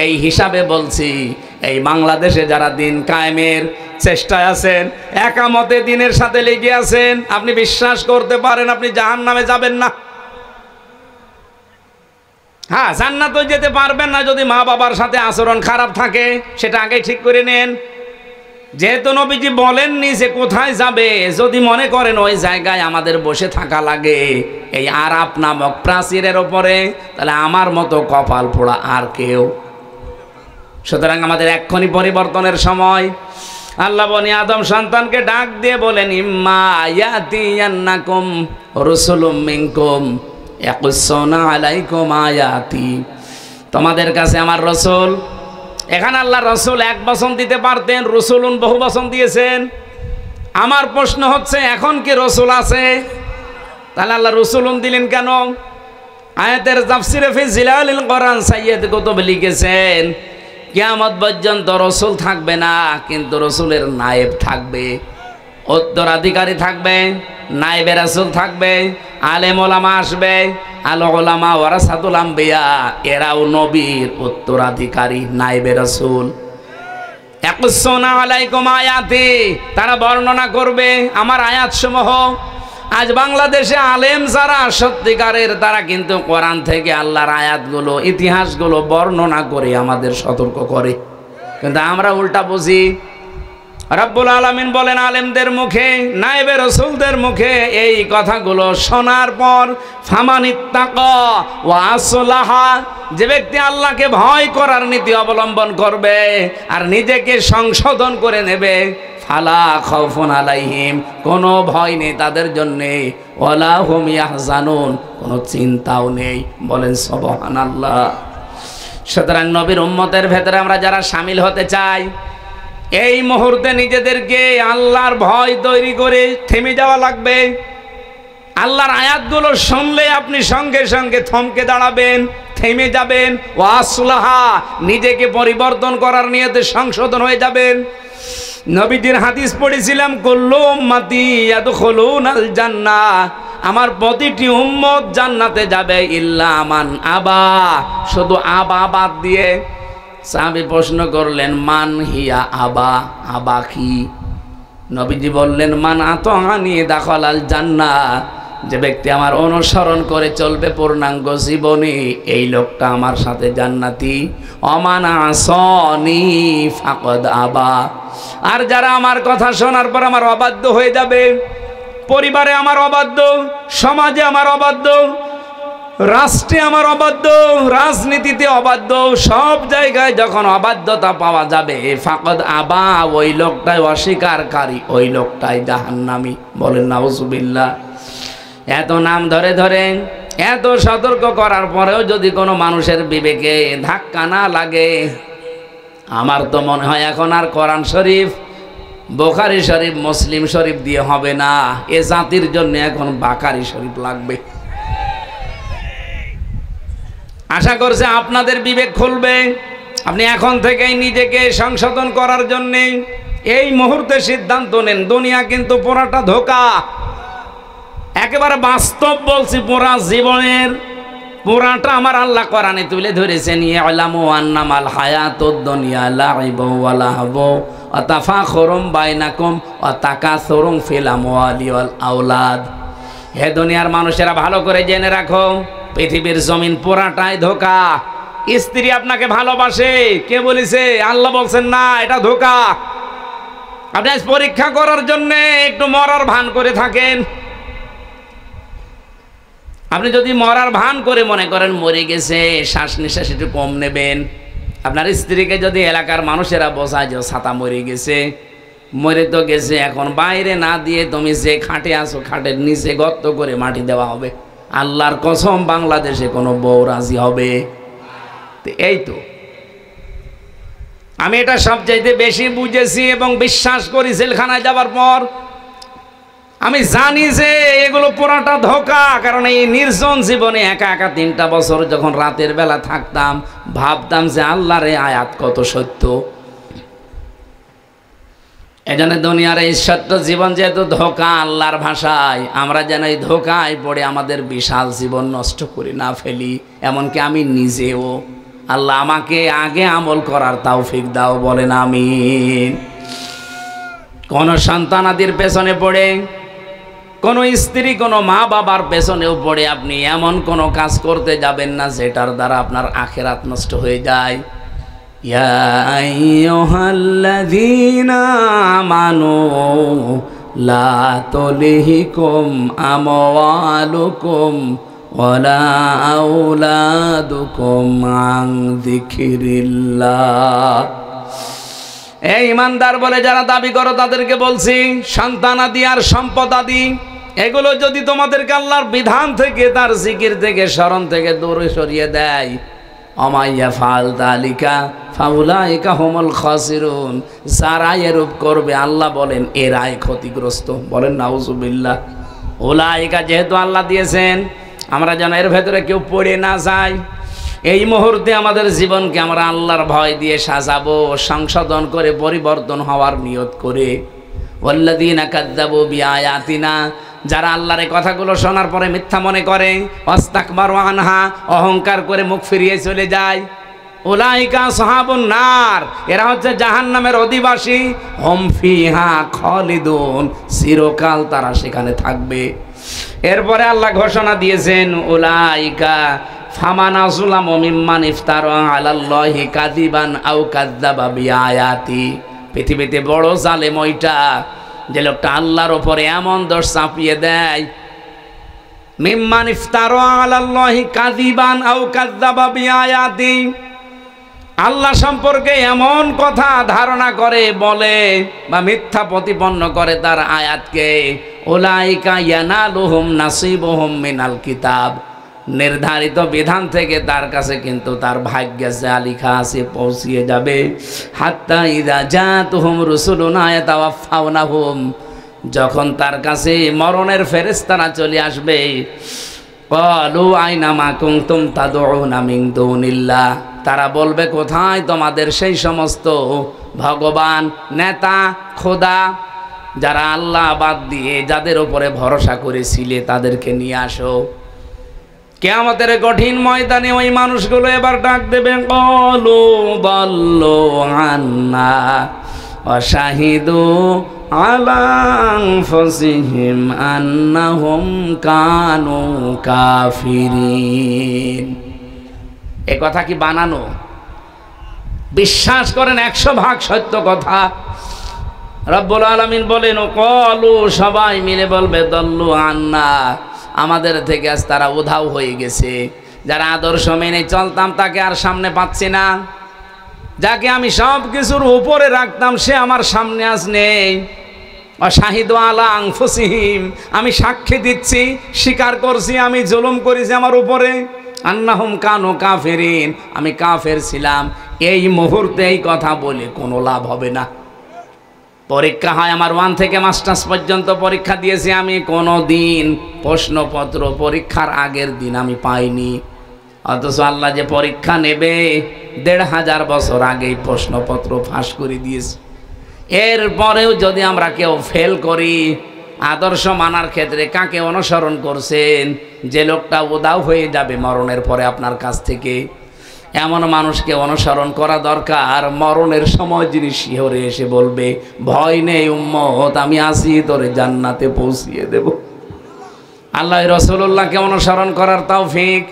এই হিসাবে বলছি, এই বাংলাদেশে যারা দিন কায়েমের চেষ্টায় আছেন, একামতে দিনের সাথে লেগে আছেন, আপনি বিশ্বাস করতে পারেন আপনি জাহান্নামে যাবেন না। হ্যাঁ, জান্নাতে যেতে পারবেন না যদি মা বাবার সাথে আচরণ খারাপ থাকে, সেটা আগে ঠিক করে নেন। যেহেতু নবীজি বলেননি যে কোথায় যাবে, যদি মনে করেন ওই জায়গায় আমাদের বসে থাকা লাগে এই আরাফ নামক প্রাচীরের ওপরে, তাহলে আমার মতো কপাল পোড়া আর কেউ। সুতরাং আমাদের এক্ষুনি পরিবর্তনের সময়। আল্লাহ বনি আদম সন্তানকে ডাক দিয়ে বলেন, ইম্মা ইয়াতিয়ান্নাকুম রুসুলুম মিনকুম ইয়াকুসুনা আলাইকুম আয়াতি। তোমাদের কাছে আমার রসুল। এখানে আল্লাহ রসুল এক বচন দিতে পারতেন, রসুলুন বহু বচন দিয়েছেন। আমার প্রশ্ন হচ্ছে, এখন কি রসুল আছে? তাহলে আল্লাহ রসুলুন দিলেন কেন? আয়াতের তাফসিরে ফি জিলালিল কোরআন সাইয়্যিদ কুতুব লিখেছেন, কিয়ামত পর্যন্ত রসুল থাকবে না, কিন্তু রসুলের নায়েব থাকবে, উত্তরাধিকারী থাকবে, নায়েবে রাসূল থাকবে, আলেম ওলামা আসবে। আল ওলামা ওয়ারাসাতুল আম্বিয়া, এরাও নবীর উত্তরাধিকারী, নায়েবে রাসূল। ইয়াকুসুনা আলাইকুম আয়াতি, তারা বর্ণনা করবে আমার আয়াতসমূহ। আজ বাংলাদেশে আলেম যারা সত্যিকারের, তারা কিন্তু কোরআন থেকে আল্লাহর আয়াতগুলো, ইতিহাসগুলো বর্ণনা করে আমাদের সতর্ক করে, কিন্তু আমরা উল্টা বুঝি। রব্বুল আলামিন বলেন, আলেমদের মুখে, নায়েবে রাসূলদের মুখে এই কথাগুলো শোনার পর, ফামানিত্তাকা ওয়া আসলাহা, যে ব্যক্তি আল্লাহকে ভয় করার নীতি অবলম্বন করবে আর নিজেকে সংশোধন করে নেবে, ফালা খাউফুন আলাইহিম, কোনো ভয় নেই তাদের জন্যে, ওয়ালা হুম ইয়াহজানুন, কোনো চিন্তাও নেই। বলেন সুবহানাল্লাহ। সুতরাং নবীর উম্মতের ভেতরে আমরা যারা শামিল হতে চাই, এই মুহূর্তে নিজেদেরকে আল্লাহর ভয় তৈরি করে থেমে যাওয়া লাগবে। আল্লাহর আয়াতগুলো শুনলে আপনি সঙ্গে সঙ্গে থমকে দাঁড়াবেন, থেমে যাবেন। ওয়াসলাহা, নিজেকে পরিবর্তন করার নিয়তে সংশোধন হয়ে যাবেন। নবীজির হাদিস পড়েছিলাম, কুল্লু উম্মতি ইয়াদখুলুনাল জান্নাহ, আমার প্রতিটি উম্মত জান্নাতে যাবে, ইল্লা মান আবা, শুধু আবা বাদ দিয়ে। সাহাবী প্রশ্ন করলেন, মান হিয়া আবা, আবা কি? নবীজি বললেন, মান আতাআনি দাখালাল জান্নাহ, যে ব্যক্তি আমার অনুসরণ করে চলবে পূর্ণাঙ্গ জীবনে, এই লোকটা আমার সাথে জান্নাতি। অমান আসানি ফাকাদ আবা, আর যারা আমার কথা শোনার পর আমার অবাধ্য হয়ে যাবে, পরিবারে আমার অবাধ্য, সমাজে আমার অবাধ্য, রাষ্ট্রে আমার অবাধ্য, রাজনীতিতে অবাধ্য, সব জায়গায় যখন অবাধ্যতা পাওয়া যাবে ফাকাদ আবা, ওই লোকটাই অস্বীকারী, ওই লোকটাই জাহান্নামী। বলেন নাউজুবিল্লাহ। এত নাম ধরে ধরে এত সতর্ক করার পরেও যদি কোনো মানুষের বিবেকে ধাক্কা না লাগে, আমার তো মনে হয় এখন আর কোরআন শরীফ, বুখারী শরীফ, মুসলিম শরীফ দিয়ে হবে না। এ জাতির জন্য এখন বাকারি শরীফ লাগবে। আশা করছে আপনাদের বিবেক খুলবে। আপনি এখন থেকেই নিজেকে সংশোধন করার জন্য এই মুহূর্তে সিদ্ধান্ত নেন। দুনিয়া কিন্তু পুরাটা ধোঁকা, একেবারে বাস্তব বলছি। পুরা জীবনের পুরাটা আমার আল্লাহ কোরআনে তুলে ধরেছেন। ইয়ালামু আন্নামাল হায়াতুদ দুনিয়া লাইবু ওয়া লাহবু ওয়া তাফাখুরুম বাইনাকুম ওয়া তাকাসুরুম ফিল আমওয়ালি ওয়াল আওলাদ। হে দুনিয়ার মানুষেরা, ভালো করে জেনে রাখো, পৃথিবীর জমিন পুরাটাই ধোঁকা। স্ত্রী আপনাকে ভালোবাসে, কে বলেছে? আল্লাহ বলছেন না, এটা ধোঁকা। আপনি আজ পরীক্ষা করার জন্য একটু মরার ভান করে থাকেন। আপনি যদি মরার ভান করে মনে করেন মরে গেছে, শ্বাস নিঃশ্বাস একটু কম নেবেন, আপনার স্ত্রীকে যদি এলাকার মানুষেরা বোঝায় যে ছাতা মরে গেছে, মরে তো গেছে, এখন বাইরে না দিয়ে তুমি যে খাটে আসো খাটের নিচে গর্ত করে মাটি দেওয়া হবে। আল্লাহর কসম, বাংলাদেশে কোনো বউ রাজি হবে? এই তো আমি এটা সবচাইতে বেশি বুঝেছি এবং বিশ্বাস করি জেলখানায় যাবার পর। আমি জানি যে এগুলো পুরাটা ধোঁকা। কারণ এই নির্জন জীবনে একা একা 3টা বছর যখন রাতের বেলা থাকতাম, ভাবতাম যে আল্লাহর এই আয়াত কত সত্য। এজন্য দুনিয়ার এই সত্য জীবন যেহেতু ধোঁকা, আল্লাহর ভাষায় আমরা যেন এই ধোঁকায় পড়ে আমাদের বিশাল জীবন নষ্ট করে না ফেলি। এমনকি আমি নিজেও। আল্লাহ আমাকে আগে আমল করার তৌফিক দাও, বলেন আমিন। কোন সন্তানাদির পেছনে পড়ে, কোন স্ত্রী, কোন মা বাবার পেছনেও পড়ে আপনি এমন কোন কাজ করতে যাবেন না যেটার দ্বারা আপনার আখিরাত নষ্ট হয়ে যায়। ইয়া আইয়ুহাল্লাযীনা আমানু লা তুলহিকুম আমওয়ালুকুম ওয়ালা আওলাদুকুম আন যিকরিল্লাহ। এই ইমানদার বলে যারা দাবি করো তাদেরকে বলছি, সন্তানাদি আর সম্পদাদি এগুলো যদি তোমাদেরকে আল্লাহর বিধান থেকে, তার জিকির থেকে, স্মরণ থেকে দূরে সরিয়ে দেয়, অমাইয়া ফাল তালিকা ফাউলাইকা হুমুল খাসিরুন, যারা এরূপ করবে আল্লাহ বলেন এরাই ক্ষতিগ্রস্ত। বলেন নাউজুবিল্লাহ। উলাইকা যেহেতু আল্লাহ দিয়েছেন, আমরা যেন এর ভেতরে কেউ পড়ে না যায়। এই মুহূর্তে আমাদের জীবনকে আমরা আল্লাহর ভয় দিয়ে সাজাবো, সংশোধন করে পরিবর্তন হওয়ার নিয়ত করে। ওয়াল্লাযীনা কাযযাবু বিআয়াতিনা, যারা আল্লাহর এই কথাগুলো শোনার পরে মিথ্যা মনে করে, ওয়াস্তাকবারু আনহা, অহংকার করে মুখ ফিরিয়ে চলে যায়, উলাইকা আসহাবুন নার, এরা হচ্ছে জাহান্নামের অধিবাসী। হুম ফিহা খালিদুন, চিরকাল তারা সেখানে থাকবে। এরপরে আল্লাহ ঘোষণা দিয়েছেন, উলাইকা ফামান আযলামু মিম্মান ইফতারা আলাল্লাহি কাযিবান আও কাযযাবা বিআয়াতি। পৃথিবীতে বড় জালেম ওইটা, যে লোকটা আল্লাহর উপরে এমন দোষ চাপিয়ে দেয়, মিম্মান ইফতারা আলাল্লাহি কাযিবান আও কাযযাবা বিআয়াতি, আল্লাহ সম্পর্কে এমন কথা ধারণা করে, বলে বা মিথ্যা প্রতিপন্ন করে তার আয়াতকে। উলাইকা ইয়ানালুহুম নাসিবুহুম মিনাল কিতাব, নির্ধারিত বিধান থেকে তার কাছে কিন্তু তার ভাগ্যে যা লেখা আছে পৌঁছিয়ে যাবে। হাত্তা ইযা জাতুহুম রুসুলুনা ইয়াতাওয়াফাউনাহুম, যখন তার কাছে মরণের ফেরেশতারা চলে আসবে, ক্বালু আইনা মা কুনতুম তাদউনা মিন দুনিল্লাহ, তারা বলবে কোথায় তোমাদের সেই সমস্ত ভগবান, নেতা, খোদা, যারা আল্লাহ বাদ দিয়ে যাদের উপরে ভরসা করেছিলে তাদেরকে নিয়ে আসো। কিয়ামতের কঠিন ময়দানে ওই মানুষগুলো এবার ডাক দেবে, ক্বালু দাল্লু আন্না ওয়া শাহিদু আলা আনফুসিহিম আন্নাহুম কানু কাফিরিন। এ কথা কি বানানো? বিশ্বাস করেন 100 ভাগ সত্য কথা। রব্বুল আলামিন বলেন, ও কলু, সবাই মিলে বলবে, দল্লু আন্না, আমাদের থেকে আজ তারা উধাও হয়ে গেছে। যারা আদর্শ মেনে চলতাম তাকে আর সামনে পাচ্ছি না, যাকে আমি সব কিছুর উপরে রাখতাম সে আমার সামনে আজ নেই। শাহিদু আলা আনফুসিহিম, আমি সাক্ষী দিচ্ছি, স্বীকার করছি আমি জুলুম করেছি আমার উপরে। আন্নাহুম কানু কাফিরিন, আমি কাফের ছিলাম। এই মুহূর্তে এই কথা বলে কোনো লাভ হবে না। পরীক্ষা হয় আমার 1 থেকে মাস্টার্স পর্যন্ত পরীক্ষা দিয়েছি আমি, কোনো দিন প্রশ্নপত্র পরীক্ষার আগের দিন আমি পাইনি। অথচ আল্লাহ যে পরীক্ষা নেবে 1500 বছর আগেই প্রশ্নপত্র ফাঁস করে দিয়েছে। এরপরেও যদি আমরা কেউ ফেল করি, আদর্শ মানার ক্ষেত্রে কাকে অনুসরণ করছেন? যে লোকটা উদাও হয়ে যাবে মরণের পরে আপনার কাছ থেকে, এমন মানুষকে অনুসরণ করা দরকার। মরণের সময় যিনি শিহরে এসে বলবে, ভয় নেই উম্মত, আমি আছি, তোরে জান্নাতে পৌঁছিয়ে দেব। আল্লাহ রাসূলুল্লাহকে অনুসরণ করার তৌফিক।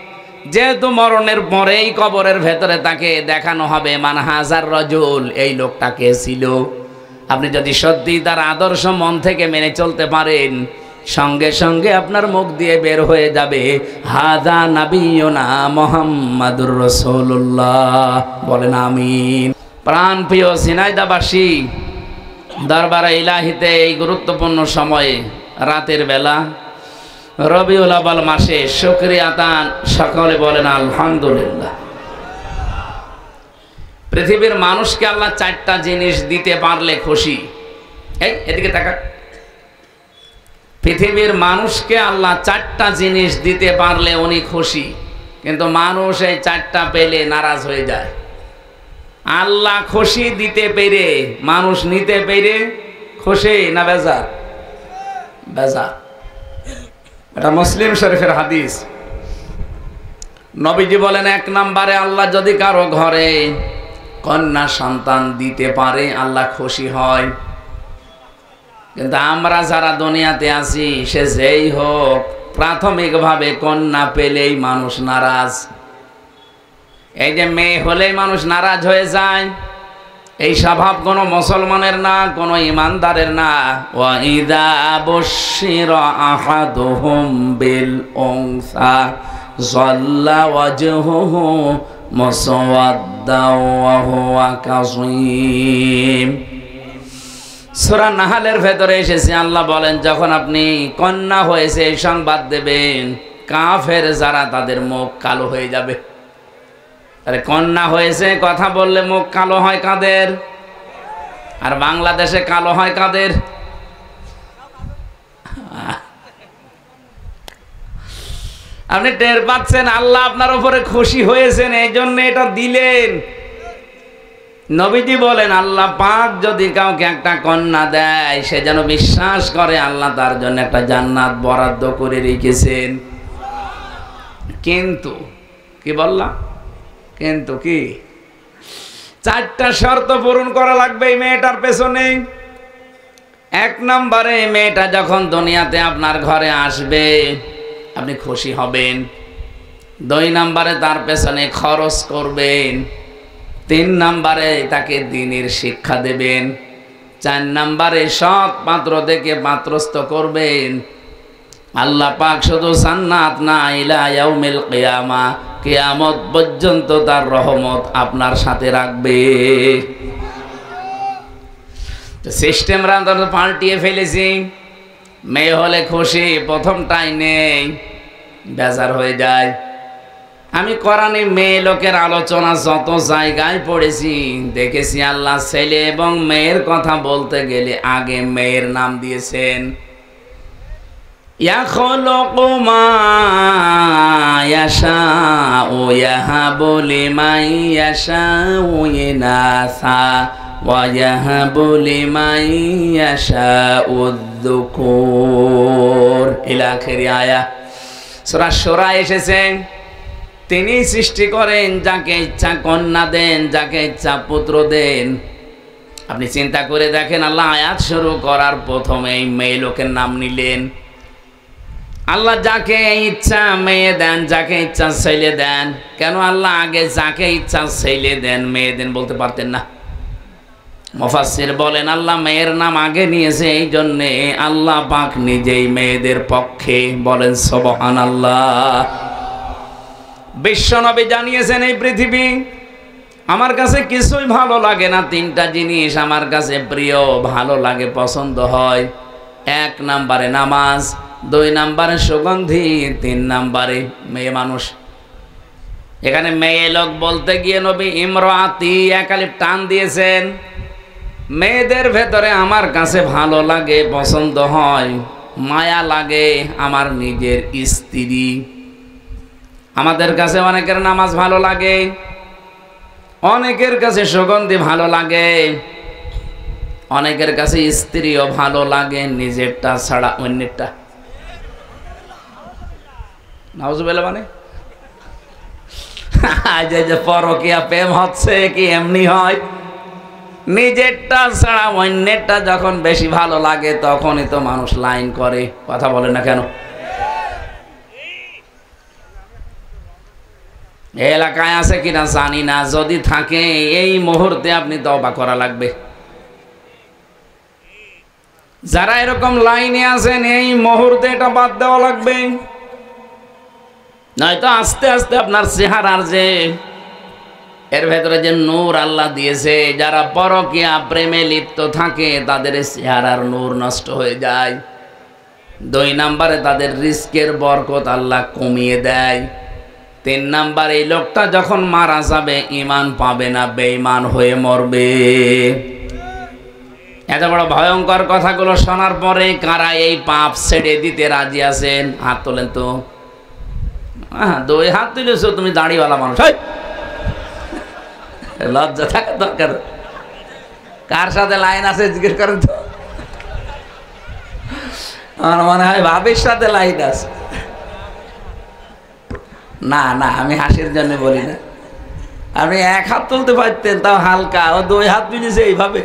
যেহেতু মরণের পরেই কবরের ভেতরে তাকে দেখানো হবে মান হাজার রজুল, এই লোকটা কে ছিল। আপনি যদি সত্যি তার আদর্শ মন থেকে মেনে চলতে পারেন, সঙ্গে সঙ্গে আপনার মুখ দিয়ে বের হয়ে যাবে, হাযা নাবিয়ুনা মুহাম্মাদুর রাসূলুল্লাহ। বলেন আমিন। প্রাণপ্রিয় ঝিনাইদহবাসী, দরবারে ইলাহিতে এই গুরুত্বপূর্ণ সময়ে, রাতের বেলা, রবিউল আউয়াল মাসে শুকরিয়া আদান, সকলে বলেন আলহামদুলিল্লাহ। পৃথিবীর মানুষকে আল্লাহ 4টা জিনিস দিতে পারলে খুশি। এই এদিকে তাকা। পৃথিবীর মানুষকে আল্লাহ 4টা জিনিস দিতে পারলে উনি খুশি, কিন্তু মানুষ এই 4টা পেলে নারাজ হয়ে যায়। আল্লাহ খুশি দিতে পেরে, মানুষ নিতে পেরে খুশি না বেজার? বেজার। এটা মুসলিম শরীফের হাদিস। নবীজি বলেন, 1 নম্বরে আল্লাহ যদি কারো ঘরে কন্যা সন্তান দিতে পারে আল্লাহ খুশি হয়। কিন্তু আমরা যারা দুনিয়াতে আছি, সে যেই হোক, প্রাথমিকভাবে কন্যা পেলেই মানুষ নারাজ। এই যে মেয়ে হলেই মানুষ নারাজ হয়ে যায়, এই স্বভাব কোনো মুসলমানের না, কোনো ইমানদারের না। ওয়া ইযা বুশিরা আহাদুহুম বিল উনসা যাল্লা ওয়াজহুহু মুসওয়াদ্দাও ওয়া হুয়া কাযীম। সূরা নাহলের ভেতরে এসেছে, আল্লাহ বলেন, যখন আপনি কন্যা হয়েছে এই সংবাদ দেবেন, কাফের যারা তাদের মুখ কালো হয়ে যাবে। আরে কন্যা হয়েছে কথা বললে মুখ কালো হয় কাদের? আর বাংলাদেশে কালো হয় কাদের? আপনি টের পাচ্ছেন আল্লাহ আপনার উপরে খুশি হয়েছেন, এই জন্য এটা দিলেন। নবীজি বলেন, আল্লাহ পাক যদি কাউকে একটা কন্যা দেয়, সে যেন বিশ্বাস করে আল্লাহ তার জন্য একটা জান্নাত বরাদ্দ করে রেখেছেন। কিন্তু কি বললাম? কিন্তু কি 4টা শর্ত পূরণ করা লাগবে এই মেয়েটার পেছনে। 1 নম্বরে, মেয়েটা যখন দুনিয়াতে আপনার ঘরে আসবে আপনি খুশি হবেন। 2 নম্বরে, তার পেছনে খরচ করবেন। 3 নম্বরে, তাকে দ্বীনের শিক্ষা দেবেন। 4 নম্বরে, সৎ পাত্র দেখে পাত্রস্থ করবেন। আল্লাহ পাক শুধু জান্নাত না, ইলা ইয়াউমিল কিয়ামা, কিয়ামত পর্যন্ত তার রহমত আপনার সাথে রাখবে। সিস্টেমরা তো পাল্টিয়ে ফেলেছি। মেয়ে হলে খুশি, প্রথমটাই নেই, বেজার হয়ে যায়। আমি কোরআনে মেয়ে লোকের আলোচনা যত জায়গায় পড়েছি, দেখেছি আল্লাহ ছেলে এবং মেয়ের কথা বলতে গেলে আগে মেয়ের নাম দিয়েছেন। ইয়াখলুকু মা ইয়াশাউ ইয়াহাবু লিমান ইয়াশাউ ইনাসা ওয়া ইয়াহাবু লিমান ইয়াশাউ যুকুর ইলা আখিরি আয়া। সূরা শুরা এসেছে, তিনি সৃষ্টি করেন, যাকে ইচ্ছা কন্যা দেন, যাকে ইচ্ছা পুত্র দেন। আপনি চিন্তা করে দেখেন, আল্লাহ আয়াত শুরু করার প্রথমেই মেয়ে লোকের নাম নিলেন। আল্লাহ যাকে ইচ্ছা মেয়ে দেন, যাকে ইচ্ছা ছেলে দেন। কেন আল্লাহ আগে যাকে ইচ্ছা ছেলে দেন মেয়ে দেন বলতে পারতেন না? মুফাসসির বলেন আল্লাহ মেয়ের নাম আগে নিয়েছে এই জন্যে আল্লাহ পাক নিজেই মেয়েদের পক্ষে। বলেন সুবহানাল্লাহ। বিশ্বনবী জানিয়েছেন এই পৃথিবী আমার কাছে কিছুই ভালো লাগে না, তিনটা জিনিস আমার কাছে প্রিয়, ভালো লাগে, পছন্দ হয়। 1 নম্বরে নামাজ, 2 নম্বরে সুগন্ধি, 3 নম্বরে মেয়ে মানুষ। এখানে মেয়ে লোক বলতে গিয়ে নবী ইমরাতি একালিফ টান দিয়েছেন। মেয়েদের ভেতরে আমার কাছে ভালো লাগে, পছন্দ হয়, মায়া লাগে আমার নিজের স্ত্রী। আমাদের কাছে অনেকের নামাজ ভালো লাগে, অনেকের কাছে সুগন্ধি ভালো লাগে, অনেকের কাছে স্ত্রীও ভালো লাগে নিজেরটা ছাড়া অন্যেরটা। নাউজুবিল্লাহ। মানে যে পরকীয়া প্রেম হচ্ছে কি এমনি হয়? নিজেরটা ছাড়া অন্যেরটা যখন বেশি ভালো লাগে তখনই তো মানুষ লাইন করে। কথা বলে না কেন? এলাকায় আছে কিনা জানি না, যদি থাকে এই মুহূর্তে আপনি তওবা করা লাগবে। যারা এরকম লাইনে আছেন এই মুহূর্তে এটা বাদ দেওয়া লাগবে, নয়তো আস্তে আস্তে আপনার চেহারার যে এর ভেতরে যে নূর আল্লাহ দিয়েছে, যারা পরকীয়া প্রেমে লিপ্ত থাকে তাদের চেহারার নূর নষ্ট হয়ে যায়। 2 নম্বরে তাদের রিস্কের বরকত আল্লাহ কমিয়ে দেয়। 3 নাম্বার এই লোকটা যখন মারা যাবে ঈমান পাবে না, বেঈমান হয়ে মরবে। এত বড় ভয়ঙ্কর কথাগুলো শোনার পরে কারা এই পাপ ছেড়ে দিতে রাজি আছেন? হাত তোলেন তো। 2 হাত তুলেছো তুমি, দাড়িওয়ালা মানুষ। লজ্জা থাকা দরকার। কার সাথে লাইন আছে জিজ্ঞেস করেন তো। আমার মনে হয় ভাবির সাথে লাইন আছে। না না, আমি হাসির জন্য বলি না। আপনি 1 হাত তুলতে পারতেন, তাও হালকা। ও 2 হাত তুলেছে এইভাবে।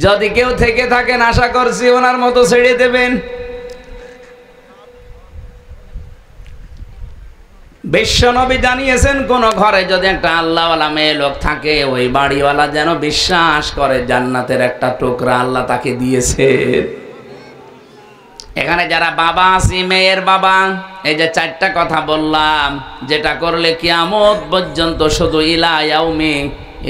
যদি কেউ থেকে থাকেন আশা করছি ওনার মতো ছেড়ে দেবেন। বিশ্বনবী জানিয়েছেন কোন ঘরে যদি একটা আল্লাহওয়ালা মেয়ে লোক থাকে, ওই বাড়িওয়ালা যেন বিশ্বাস করে জান্নাতের একটা টুকরা আল্লাহ তাকে দিয়েছে। এখানে যারা বাবা আছি, মেয়ের বাবা, এই যে 4টা কথা বললাম, যেটা করলে কিয়ামত পর্যন্ত শুধু ইলা ইয়াউমি,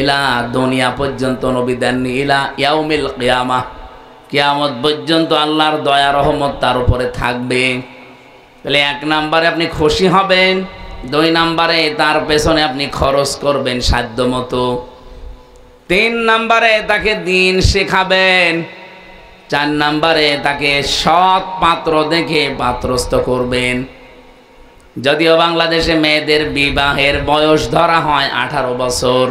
ইলা দুনিয়া পর্যন্ত নবী দেননি, ইলা ইয়াউমিল কিয়ামাহ, কিয়ামত পর্যন্ত আল্লাহর দয়া রহমত তার উপরে থাকবে। তাহলে 1 নম্বরে আপনি খুশি হবেন, 2 নম্বরে তার পেছনে আপনি খরচ করবেন সাধ্য মতো, 3 নম্বরে তাকে দ্বীন শেখাবেন, 4 নম্বরে তাকে সৎ পাত্র দেখে পাত্রস্থ করবেন। যদিও বাংলাদেশে মেয়েদের বিবাহের বয়স ধরা হয় 18 বছর,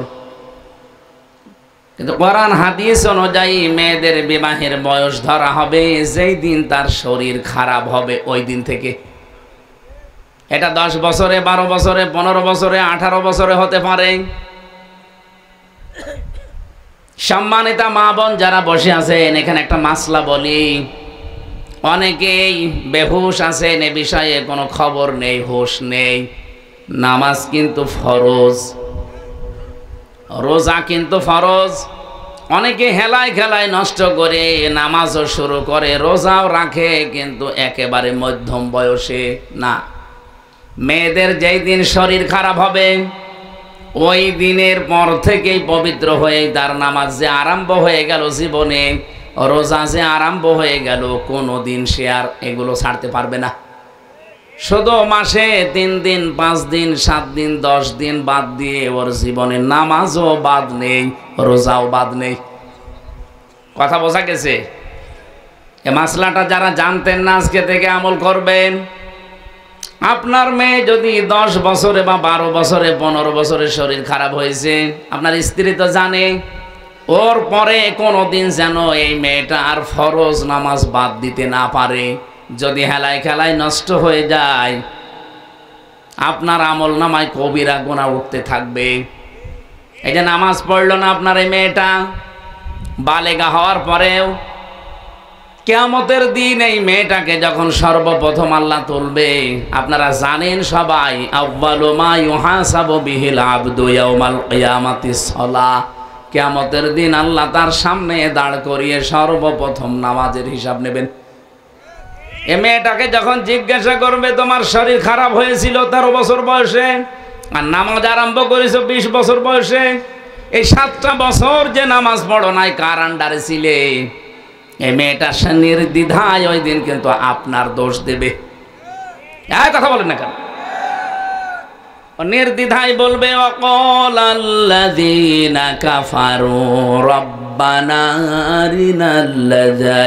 কিন্তু কোরআন হাদিস অনুযায়ী মেয়েদের বিবাহের বয়স ধরা হবে যেই দিন তার শরীর খারাপ হবে ওই দিন থেকে। এটা 10 বছরে, 12 বছরে, 15 বছরে, 18 বছরে হতে পারে। সম্মানিতা মা বোন যারা বসে আছেন, এখানে একটা মাসলা বলি। অনেকেই বেহুশ আছেন, এ বিষয়ে কোনো খবর নেই, হুঁশ নেই। নামাজ কিন্তু ফরজ, রোজা কিন্তু ফরজ। অনেকে হেলায় খেলায় নষ্ট করে নামাজও শুরু করে, রোজাও রাখে, কিন্তু একেবারে মধ্যম বয়সে না। মেয়েদের যেই দিন শরীর খারাপ হবে ওই দিনের পর থেকেই পবিত্র হয়ে তার নামাজ যে আরম্ভ হয়ে গেল জীবনে, রোজা যে আরম্ভ হয়ে গেল, কোনো দিন সে আর এগুলো ছাড়তে পারবে না। শুধু মাসে 3 দিন, 5 দিন, 7 দিন, 10 দিন বাদ দিয়ে ওর জীবনে নামাজও বাদ নেই, রোজাও বাদ নেই। কথা বোঝা গেছে? এ মাসলাটা যারা জানতেন না আজকে থেকে আমল করবেন। আপনার মেয়ে যদি 10 বছরে বা 12 বছরে, 15 বছরে শরীর খারাপ হয়েছে, আপনার স্ত্রী তো জানে, ওর পরে কোনো দিন যেন এই মেয়েটা আর ফরজ নামাজ বাদ দিতে না পারে। যদি হেলায় খেলায় নষ্ট হয়ে যায়, আপনার আমল নামায় কবিরা গুনাহ উঠতে থাকবে। এই যে নামাজ পড়লো না আপনার এই মেয়েটা, বালেগা হওয়ার পরেও কিয়ামতের দিন এই মেয়েটাকে যখন সর্বপ্রথম আল্লাহ তুলবে, আপনারা জানেন সবাই, আউয়ালু মা ইউহাসাবু বিহিল আবদু ইয়াউমাল কিয়ামাতিস সালাহ। কিয়ামতের দিন আল্লাহ তার সামনে দাঁড় করিয়ে সর্বপ্রথম নামাজের হিসাব নেবেন। এই মেয়েটাকে যখন জিজ্ঞাসা করবে, তোমার শরীর খারাপ হয়েছিল 13 বছর বয়সে, আর নামাজ আরম্ভ করেছো 20 বছর বয়সে, এই 7টা বছর যে নামাজ পড়ো নাই, কার আন্ডারে ছিলে? এই মেয়েটা নির্দ্বিধায় ওই দিন কিন্তু আপনার দোষ দেবে। কথা বলেন না কেন? নির্দ্বিধায় বলবে, ওয়াকালাল্লাযীনা কাফারু রব্বানা আরিনাল্লাযীনা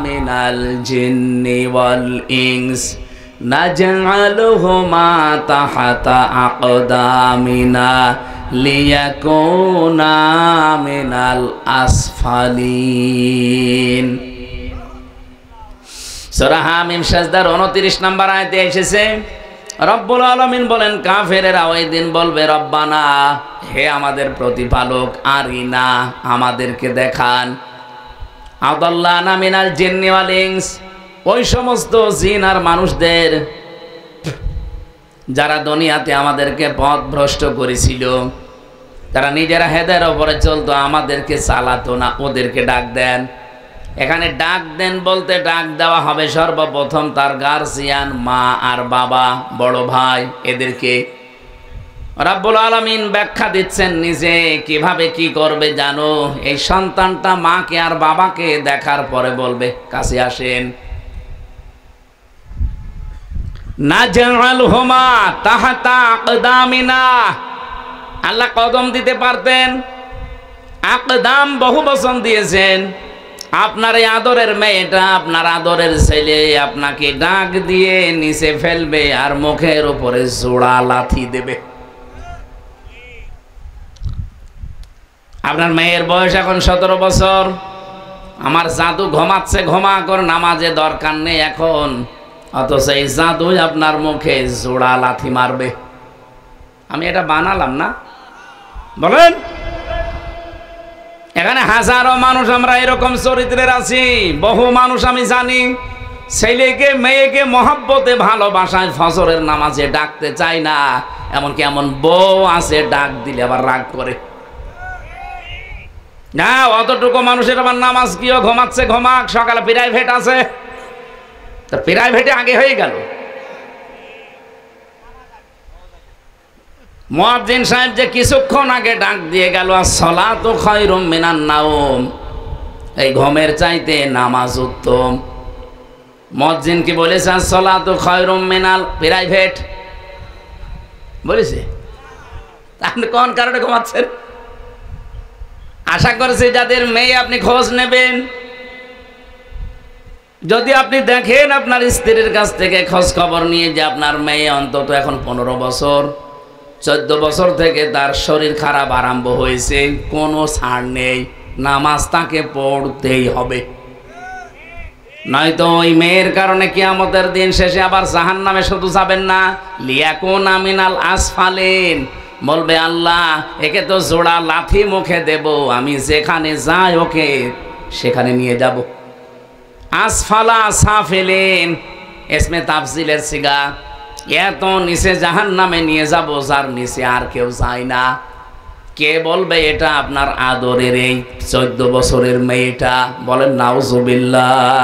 মিনাল জিন্নি ওয়াল ইনস নাজআলুহুমা তাহাতা আকদামিনা লিয়াকুনা মিনাল আসফালিন। সূরা হামিম সাজদার 29 নম্বর আয়াতে এসেছে, রব্বুল আলামিন বলেন, কাফেরেরা ওই দিন বলবে, রব্বানা, হে আমাদের প্রতিপালক, আরিনা, আমাদেরকে দেখান, আদাল্লানা মিনাল জিন্নি ওয়াল ইনস, ওই সমস্ত জিন আর মানুষদের যারা দুনিয়াতে আমাদেরকে পথভ্রষ্ট করেছিল, তারা নিজেরা হেদায়ের উপরে চলতো, আমাদেরকে চালাতো না, ওদেরকে ডাক দেন। এখানে ডাক দেন বলতে ডাক দেওয়া হবে সর্বপ্রথম তার গার্জিয়ান, মা আর বাবা, বড় ভাই, এদেরকে। রাব্বুল আলামিন ব্যাখ্যা দিচ্ছেন নিজে কিভাবে কি করবে জানো। এই সন্তানটা মাকে আর বাবাকে দেখার পরে বলবে, কাছে আসেন। নাজআলহুমা তাহাতা আকদামিনা, আল্লাহ কদম দিতে পারতেন, আকদাম বহু বচন দিয়েছেন। আপনার এই আদরের মেয়েটা, আপনার আদরের ছেলে আপনাকে ডাক দিয়ে নিচে ফেলবে আর মুখের উপরে জোড়া লাথি দেবে। আপনার মেয়ের বয়স এখন 17 বছর, আমার জাদু ঘুমাচ্ছে, ঘুমা কর, নামাজে দরকার নেই এখন, অথচ এই জাদু আপনার মুখে জোড়া লাথি মারবে। আমি এটা বানালাম না, বলেন? এখানে হাজারো মানুষ আমরা এরকম চরিত্রের আছি, বহু মানুষ আমি জানি, ছেলেকে মেয়েকে মহব্বতে ভালোবাসায় ফজরের নামাজে ডাকতে চায় না, এমনকি এমন বউ আছে ডাক দিলে আবার রাগ করে। না, অতটুকু মানুষের আবার নামাজ কিও, ঘুমাচ্ছে ঘুমাক, সকালে প্রাইভেট আছে, তা প্রাইভেটে আগে হয়ে গেল। মুয়াজ্জিন সাহেব যে কিছুক্ষণ আগে ডাক দিয়ে গেল, আসসালাতু খায়রুম মিনান নাওম, এই ঘুমের চাইতে নামাজ উত্তম। মুয়াজ্জিন কি বলেছে আসসালাতু খায়রুম মিনাল প্রাইভেট? বলেছে? আপনি কোন কারণে ঘুমাচ্ছেন? আশা করছি যাদের মেয়ে আপনি খোঁজ নেবেন, যদি আপনি দেখেন আপনার স্ত্রীর কাছ থেকে খোঁজ খবর নিয়ে যে আপনার মেয়ে অন্তত এখন 15 বছর, 14 বছর থেকে তার শরীর খারাপ আরম্ভ হয়েছে, কোনো ছাড় নেই, নামাজ তাকে পড়তেই হবে, নয়তো ওই মেয়ের কারণে কিয়ামতের দিন শেষে আবার জাহান্নামে শুধু যাবেন না, লিয়াকুনা মিনাল আসফালিন, বলবে আল্লাহ একে তো জোড়া লাথি মুখে দেব, আমি যেখানে যাই ওকে সেখানে নিয়ে যাব। আসফালা সাফিলিন ইসমে তাফজিলের সিগা, এত নিচে জাহান্নামে নিয়ে যাব যার নিচে আর কেউ যায় না। কে বলবে এটা? আপনার আদরের এই 14 বছরের মেয়েটা। বলেন নাউজুবিল্লাহ।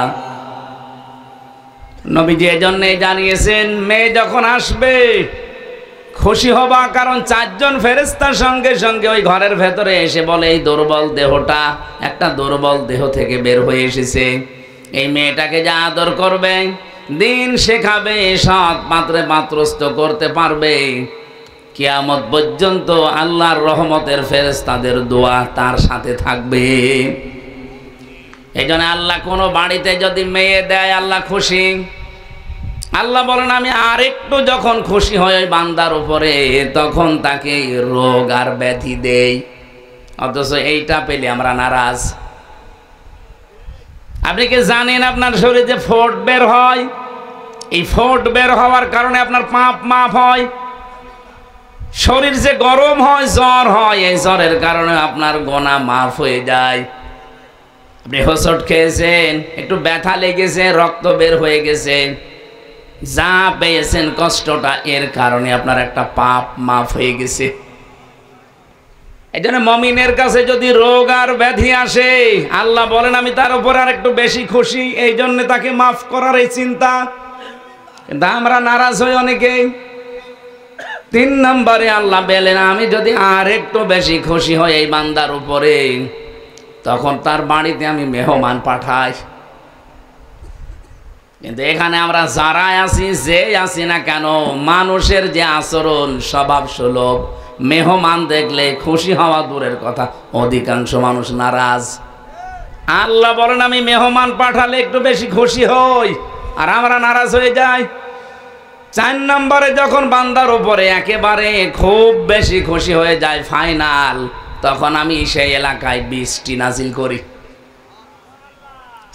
নবীজি এজন্যই জানিয়েছেন, মেয়ে যখন আসবে খুশি হবা, কারণ 4 জন ফেরেশতার সঙ্গে সঙ্গে ওই ঘরের ভেতরে এসে বলে, এই দুর্বল দেহটা একটা দুর্বল দেহ থেকে বের হয়ে এসেছে, এই মেয়েটাকে যা আদর করবে, দিন শেখাবে, সৎ পাত্রে পাত্রস্থ করতে পারবে, কিয়ামত পর্যন্ত আল্লাহর রহমতের ফেরেশতাদের দোয়া তার সাথে থাকবে। এই জন্য আল্লাহ কোনো বাড়িতে যদি মেয়ে দেয় আল্লাহ খুশি। আল্লাহ বলেন, আমি আরেকটু যখন খুশি হই ওই বান্দার উপরে, তখন তাকে রোগ আর ব্যাধি দেই, অথচ এইটা পেলে আমরা নারাজ। আপনি কি জানেন আপনার শরীরে যে ফোঁট বের হয়, এই ফোঁট বের হওয়ার কারণে আপনার পাপ মাফ হয়? শরীর যে গরম হয়, জ্বর হয়, এই জ্বরের কারণে আপনার গোনা মাফ হয়ে যায়। আপনি হোঁচট খেয়েছেন, একটু ব্যথা লেগেছে, রক্ত বের হয়ে গেছে, যা পেয়েছেন কষ্টটা, এর কারণে আপনার একটা পাপ মাফ হয়ে গেছে। এই জন্য মমিনের কাছে যদি রোগ আর ব্যাধি আসে, আল্লাহ বলেন আমি তার উপর আর একটু বেশি খুশি, এই জন্য তাকে মাফ করার এই চিন্তা। কিন্তু আমরা নারাজ হই অনেকেই। 3 নম্বরে আল্লাহ বলেন আমি যদি আর একটু বেশি খুশি হই এই বান্দার উপরে, তখন তার বাড়িতে আমি মেহমান পাঠাই। কিন্তু এখানে আমরা যারা আছি, যে আছি না কেন, মানুষের যে আচরণ, স্বভাব সুলভ, মেহমান দেখলে খুশি হওয়া দূরের কথা, অধিকাংশ মানুষ নারাজ। আল্লাহ বলেন আমি মেহমান পাঠালে একটু বেশি খুশি হই, আর আমরা নারাজ হয়ে যাই। 4 নম্বরে যখন বান্দার উপরে একেবারে খুব বেশি খুশি হয়ে যায়, ফাইনাল, তখন আমি সেই এলাকায় বৃষ্টি নাজিল করি।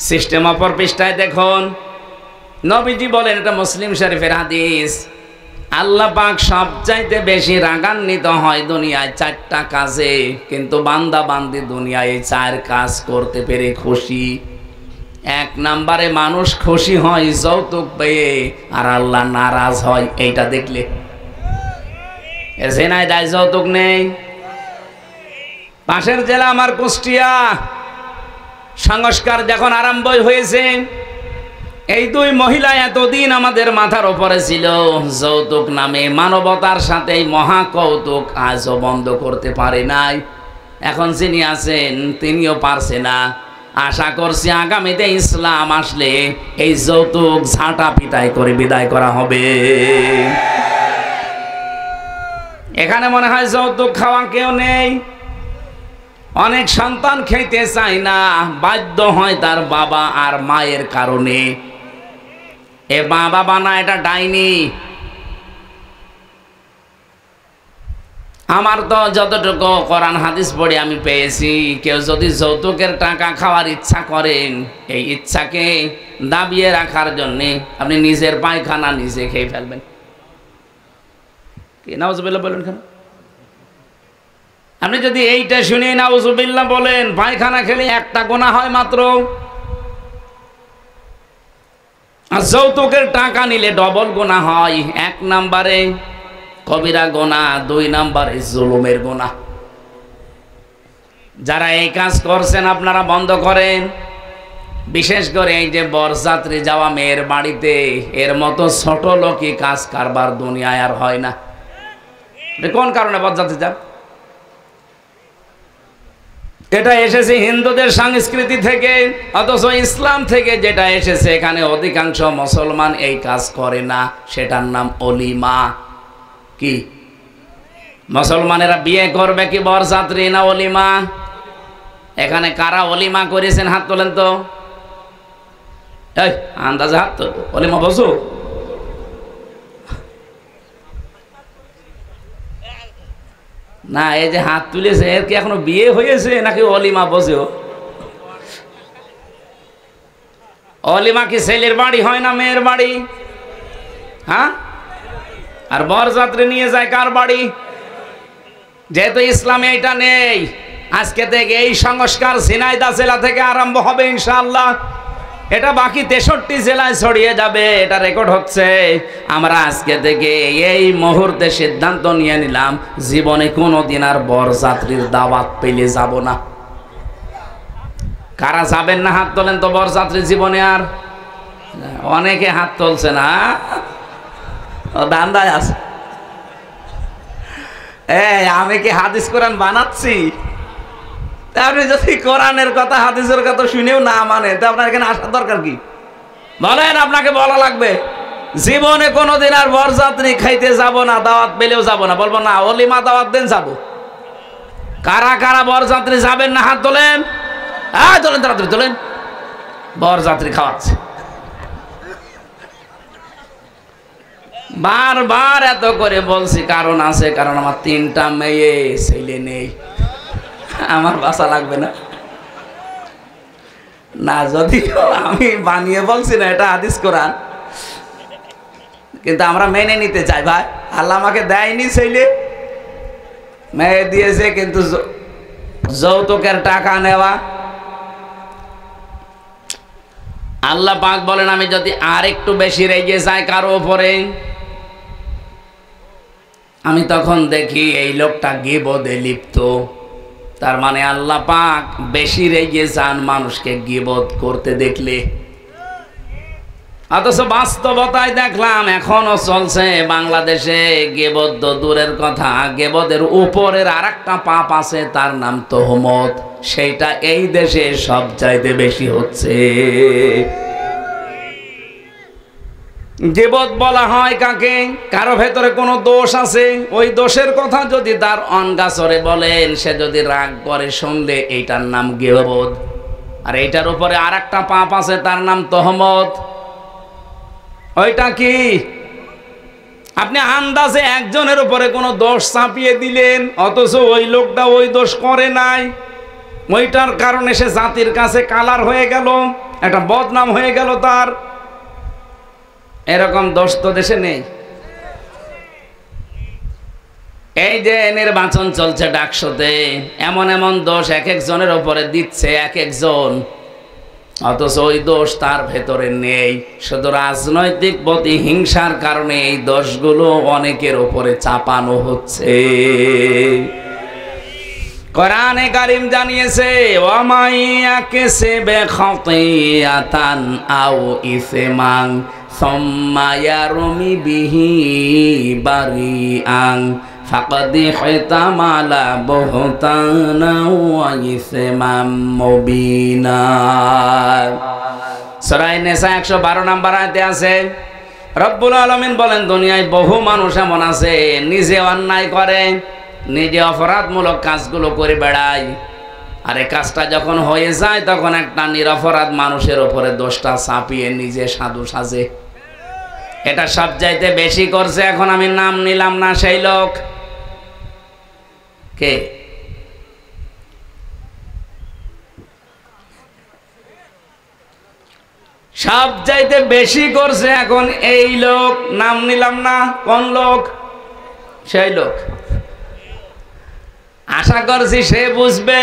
সিস্টেম অপর পৃষ্ঠায় দেখুন, নবীজি বলেন, এটা মুসলিম শরীফের হাদিস, আল্লাহ পাক সবচাইতে বেশি রাগান্বিত হয় দুনিয়ায় 4টা কাজে, কিন্তু বান্দা বান্দি দুনিয়ায় এই 4 কাজ করতে পেরে খুশি। 1 নম্বরে মানুষ খুশি হয় যৌতুক পেয়ে, আর আল্লাহ নারাজ হয় এইটা দেখলে। এসে নাই দায় যৌতুক নেই। পাশের জেলা আমার কুষ্টিয়া, সংস্কার যখন আরম্ভ হয়েছে, এই 2 মহিলা এতদিন আমাদের মাথার উপরে ছিল, যৌতুক নামে মানবতার সাথে এই মহা কৌতুক আজও বন্ধ করতে পারে নাই। এখন যিনি আছেন তিনিও পারছে না। আশা করছি আগামীতে ইসলাম আসলে এই যৌতুক ঝাঁটা পিটাই করে বিদায় করা হবে। এখানে মনে হয় যৌতুক খাওয়া কেউ নেই। অনেক সন্তান খেতে চায় না, বাধ্য হয় তার বাবা আর মায়ের কারণে। এ বাবা বানা এটা ডাইনি। আমার তো যতটুকু কোরআন হাদিস পড়ে আমি পেয়েছি, কেউ যদি যৌতুকের টাকা খাওয়ার ইচ্ছা করেন, এই ইচ্ছাকে দাবিয়ে রাখার জন্যে আপনি নিজের পায়খানা নিজে খেয়ে ফেলবেন। কি নাউজুবিল্লাহ বলেন কেন? আপনি যদি এইটা শুনে নাউজুবিল্লাহ বলেন, পায়খানা খেলে একটা গুনাহ হয় মাত্র, আর যৌতুকের টাকা নিলে ডবল গুনাহ হয়। 1 নম্বরে কবিরা গুনাহ, 2 নম্বরে জুলুমের গুনাহ। যারা এই কাজ করছেন আপনারা বন্ধ করেন। বিশেষ করে এই যে বরযাত্রী যাওয়া মেয়ের বাড়িতে, এর মতো ছোট লোকই কাজ কারবার দুনিয়ায় আর হয় না। কোন কারণে বরযাত্রী যান? এটা এসেছে হিন্দুদের সংস্কৃতি থেকে, অথচ ইসলাম থেকে যেটা এসেছে, এখানে অধিকাংশ মুসলমান এই কাজ করে না। সেটার নাম অলিমা। কি মুসলমানেরা বিয়ে করবে কি বরযাত্রী না অলিমা? এখানে কারা অলিমা করেছেন হাত তোলেন তো। এই আন্দাজে হাত তোল, অলিমা বসো। না, এই যে হাত তুলেছে এর কি এখনো বিয়ে হয়েছে নাকি অলিমা বসেও? অলিমা কি ছেলের বাড়ি হয় না মেয়ের বাড়ি? হ্যাঁ, আর বরযাত্রী নিয়ে যায় কার বাড়ি? যেহেতু ইসলামে এটা নেই, আজকে থেকে এই সংস্কার ঝিনাইদহ জেলা থেকে আরম্ভ হবে ইনশাআল্লাহ। এটা বাকি 63 জেলায় ছড়িয়ে যাবে, এটা রেকর্ড হচ্ছে। আমরা আজকে থেকে এই মুহূর্তে সিদ্ধান্ত নিয়ে নিলাম, জীবনে কোনোদিন আর বরযাত্রীর দাওয়াত পেলে যাব না। কারা যাবেন না হাত তোলেন তো বরযাত্রী জীবনে? আর অনেকে হাত তুলছে না, দান্দায় আছে। আমি কি হাদিস কোরআন বানাচ্ছি? আপনি যদি কোরআনের কথা হাদিসের কথা শুনেও না মানে, তো আপনার এখানে আসার দরকার কি? বলেন, আপনাকে বলা লাগবে জীবনে কোনোদিন আর বরযাত্রী খাইতে যাব না, দাওয়াত পেলেও যাব না। বলবো না, অলিমা দাওয়াত দেন যাব। কারা কারা বরযাত্রী যাবেন না হাত তোলেন। তোলেন, তাড়াতাড়ি তোলেন। বরযাত্রী খাওয়াচ্ছে। বারবার এত করে বলছি, কারণ আছে, কারণ আমার 3টা মেয়ে, ছেলে নেই, আমার বাসা লাগবে না। না, যদিও আমি বানিয়ে বলছি না, এটা হাদিস কোরআন, কিন্তু আমরা মেনে নিতে চাই। ভাই, আল্লাহ আমাকে দেয়নি ছেলে, মেয়ে দিয়েছে, কিন্তু যৌতুকের টাকা নেওয়া, আল্লাহ পাক বলেন আমি যদি আর একটু বেশি রেগে যাই কারো উপরে, আমি তখন দেখি এই লোকটা গীবতে লিপ্ত। তার মানে আল্লাহ পাক বেশি রেগে যান মানুষকে গীবত করতে দেখলে। অথচ বাস্তবতায় দেখলাম এখনো চলছে বাংলাদেশে গীবত তো দূরের কথা, গীবতের উপরের আরেকটা পাপ আছে, তার নাম তোহমত। সেইটা এই দেশে সবচাইতে বেশি হচ্ছে। গীবত বলা হয় কাকে? কারো ভেতরে কোনো দোষ আছে, ওই দোষের কথা যদি তার অনগাছরে বলেন, সে যদি রাগ করে শুনলে, এইটার নাম গীবত। আর এইটার উপরে আরেকটা পাপ আছে, তার নাম তোহমত। ওইটা কি? আপনি আন্দাজে একজনের উপরে কোনো দোষ চাপিয়ে দিলেন, অথচ ওই লোকটা ওই দোষ করে নাই, ওইটার কারণে সে জাতির কাছে কালার হয়ে গেল, একটা বদনাম হয়ে গেল তার। এরকম দোষ তো দেশে নেই। এই যে নির্বাচন চলছে ডাকসুতে, এমন এমন দোষ এক একজনের উপরে দিচ্ছে এক একজন, অথচ ওই দোষ তার ভেতরে নেই। শুধু রাজনৈতিক প্রতিহিংসার কারণে এই দোষগুলো অনেকের উপরে চাপানো হচ্ছে। কোরআনে কারীম জানিয়েছে, ওয়ামাইয়া কাসাবা খাতিয়াতান আও ইসমান সুম্মা ইয়ারমি বিহি বারিআন ফাকাদ ইহতামালা বুহতানা ওয়া ইসমান মুবিনা। সূরা নিসা 112 নম্বর আয়াতে আছে, রব্বুল আলামিন বলেন, দুনিয়ায় বহু মানুষ এমন আছে নিজে অন্যায় করে, নিজে অপরাধমূলক কাজগুলো করে বেড়ায়, আর এই কাজটা যখন হয়ে যায় তখন একটা নিরপরাধ মানুষের উপরে দোষটা চাপিয়ে নিজে সাধু সাজে। এটা সবচাইতে বেশি করছে, এখন আমি নাম নিলাম না, সেই লোক কে? সবচাইতে বেশি করছে এখন এই লোক, নাম নিলাম না কোন লোক, সেই লোক। আশা করছি সে বুঝবে,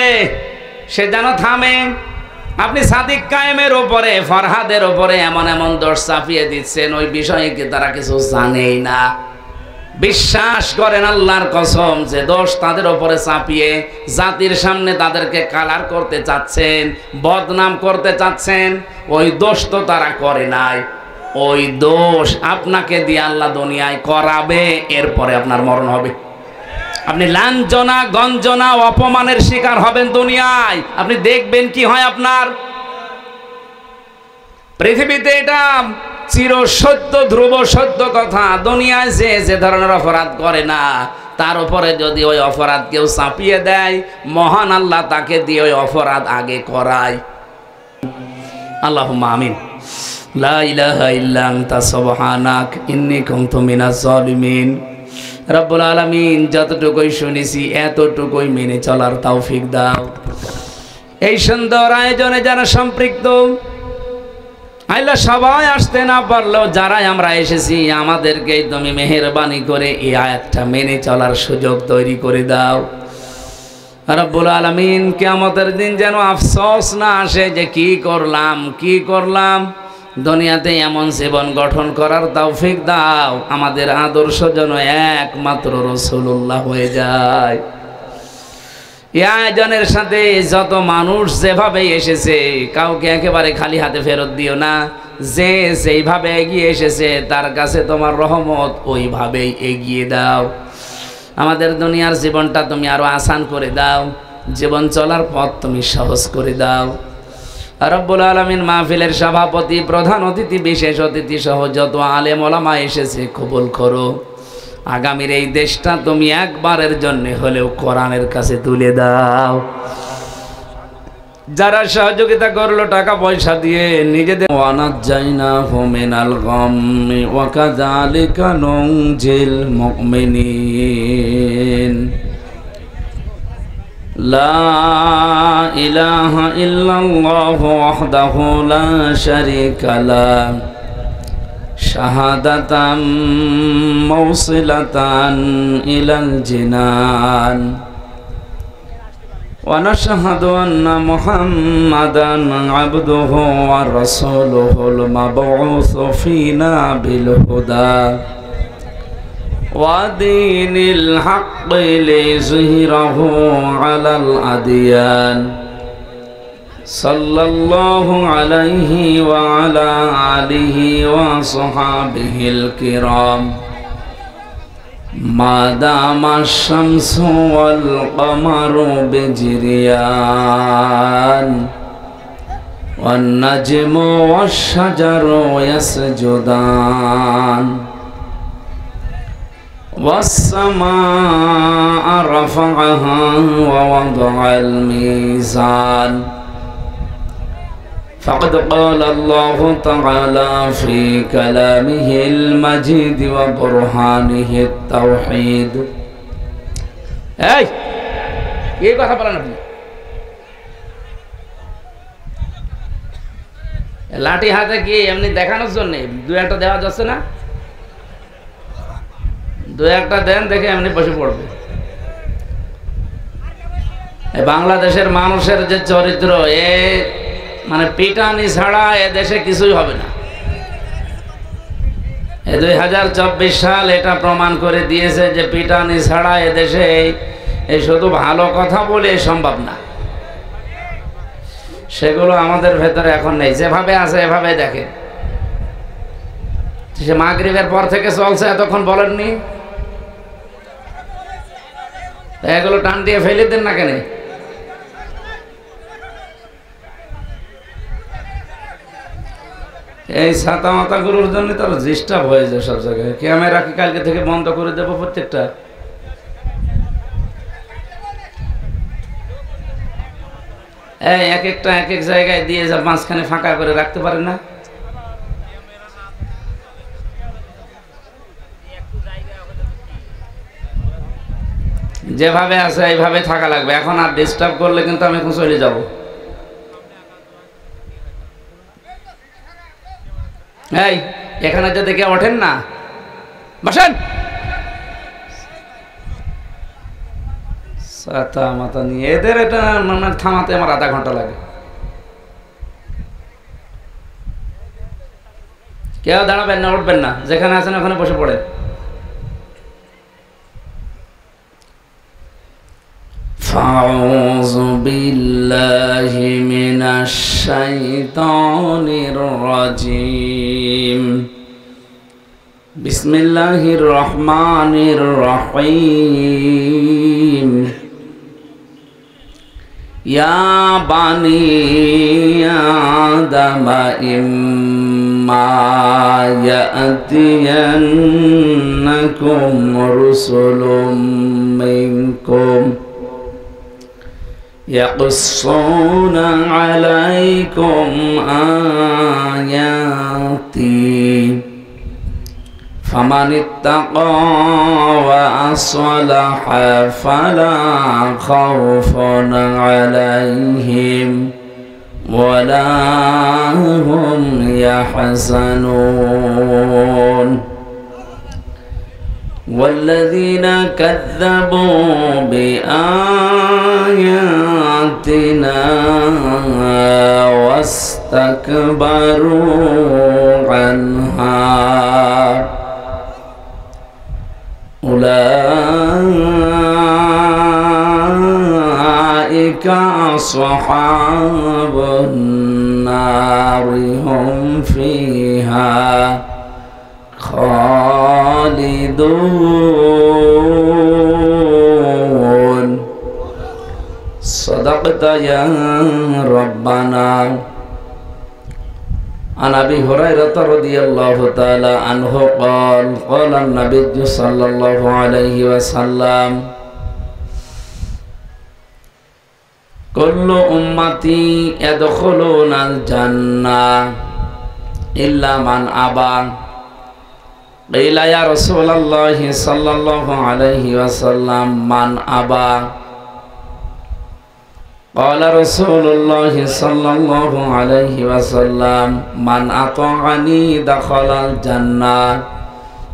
সে যেন থামে। আপনি সাদিক কায়েমের উপরে, ফরহাদের উপরে এমন এমন দোষ চাপিয়ে দিচ্ছেন, ওই বিষয়ে কি তারা কিছু জানেই না? বিশ্বাস করেন আল্লাহর কসম, যে দোষ তাদের উপরে চাপিয়ে জাতির সামনে তাদেরকে কালার করতে চাচ্ছেন, বদনাম করতে চাচ্ছেন, ওই দোষ তো তারা করে নাই। ওই দোষ আপনাকে দিয়ে আল্লাহ দুনিয়ায় করাবে, এরপরে আপনার মরণ হবে। আপনি লাঞ্ছনা গঞ্জনা অপমানের শিকার হবেন দুনিয়ায়, আপনি দেখবেন কি হয় আপনার। পৃথিবীতে এটা চির সত্য, ধ্রুব সত্য কথা। দুনিয়ায় যে ধরনের অপরাধ করে না, তার উপরে যদি ওই অপরাধ কেউ চাপিয়ে দেয়, মহান আল্লাহ তাকে দিয়ে ওই অপরাধ আগে করায়। আল্লাহুম্মা আমিন। লা ইলাহা ইল্লা আনতা সুবহানাক ইন্নী কুনতু মিনাজ জালিমিন। রব্বুল আলামিন, যতটুকুই শুনেছি এতটুকুই মেনে চলার তৌফিক দাও। এই সুন্দর আয়োজনে যারা সম্পৃক্ত, আল্লাহ সবাই আসতে না পারলেও যারা আমরা এসেছি, আমাদেরকে তুমি মেহেরবানি করে এই আয়াতটা মেনে চলার সুযোগ তৈরি করে দাও। রব্বুল আলামিন, কিয়ামতের দিন যেন আফসোস না আসে যে কি করলাম। দুনিয়াতে এমন জীবন গঠন করার তৌফিক দাও, আমাদের আদর্শ যেন একমাত্র রাসূলুল্লাহ হয়ে যায়। এই আয়োজনের সাথে যত মানুষ যেভাবে এসেছে, কাউকে একেবারে খালি হাতে ফেরত দিও না। যে যেইভাবে এগিয়ে এসেছে তার কাছে তোমার রহমত ওইভাবেই এগিয়ে দাও। আমাদের দুনিয়ার জীবনটা তুমি আরো আসান করে দাও, জীবন চলার পথ তুমি সহজ করে দাও। রব্বুল আলামিন, মাহফিলের সভাপতি, প্রধান অতিথি, বিশেষ অতিথি সহ যত আলেম ওলামা এসেছে কবুল করো। আগামীর এই দেশটা তুমি একবারের জন্য হলেও কোরআনের কাছে তুলে দাও। যারা সহযোগিতা করলো টাকা পয়সা দিয়ে, নিজেদের ওয়ানাজ্জাইনাহু মিনাল গাম্মি ওয়া কাযালিকা নুনজিল মুমিনিন। লা ইলাহা ইল্লাল্লাহু ওয়াহদাহু লা শারীকা লাহু শাহাদাতাম মাওসিলাতান ইলাল জিনান। ونشهد أن محمدا عبده ورسوله المبعوث فينا بالهدى ودين الحق ليظهره على الأديان صلى الله عليه وعلى آله وصحابه الكرام ما دام الشمس والقمر بجريان والنجم والشجر يسجدان والسماء رفعها ووضع الميزان فقد قال الله تعالى في كلامه المجيد وبرهانه التوحيد কি কথা বলেন আপনি লাঠি হাতে কি এমনি দেখানোর জন্য দুই একটা দেওয়া যাচ্ছে না দুই একটা দেন দেখে এমনি বসে পড়বে বাংলাদেশের মানুষের যে চরিত্র এ মানে পিটানি ছাড়া এ দেশে কিছুই হবে না। 2024 সাল এটা প্রমাণ করে দিয়েছে যে পিটানি ছাড়া এ দেশে এই শুধু ভালো কথা বলে সম্ভব না। সেগুলো আমাদের ভেতরে এখন নেই, যেভাবে আছে এভাবে দেখেন। সে মাগরিবের পর থেকে চলছে, এতক্ষণ বলেননি? এগুলো টান দিয়ে ফেলে দেন না কেন? এই ছাতা মাতা গুলোর জন্য তার ডিস্টার্ব হয়ে যায় সব জায়গায়। ক্যামেরা কি কালকে থেকে বন্ধ করে দেবো প্রত্যেকটা? এক একটা এক এক জায়গায় দিয়ে যা মাঝখানে ফাঁকা করে রাখতে পারে না? যেভাবে আছে এইভাবে থাকা লাগবে। এখন আর ডিস্টার্ব করলে কিন্তু আমি এখন চলে যাব। এই এখানে যদি কেউ ওঠেন না, বসেন। ছাতা মাথা নিয়ে এদের এটা মানে থামাতে আমার আধা ঘন্টা লাগে। কেউ দাঁড়াবেন না, উঠবেন না, যেখানে আছেন ওখানে বসে পড়েন। أعوذ بالله من الشيطان الرجيم بسم الله الرحمن الرحيم يا بني آدم إما يأتينكم رسل منكم يقصون عليكم آياتي فمن اتقى وأصلح فلا خوف عليهم ولا هم يحزنون والذين كذبوا بآياتنا واستكبروا عنها أولئك أصحاب النار هم فيها خالدون صدقت يا ربنا عن أبي هريرة رضي الله تعالى عنه قال قال النبي صلى الله عليه وسلم كل أمتي يدخلون الجنة إلا من أبى قيل يا رسول الله صلى الله عليه وسلم من أبى قال رسول الله صلى الله عليه وسلم من أطاعني دخل الجنة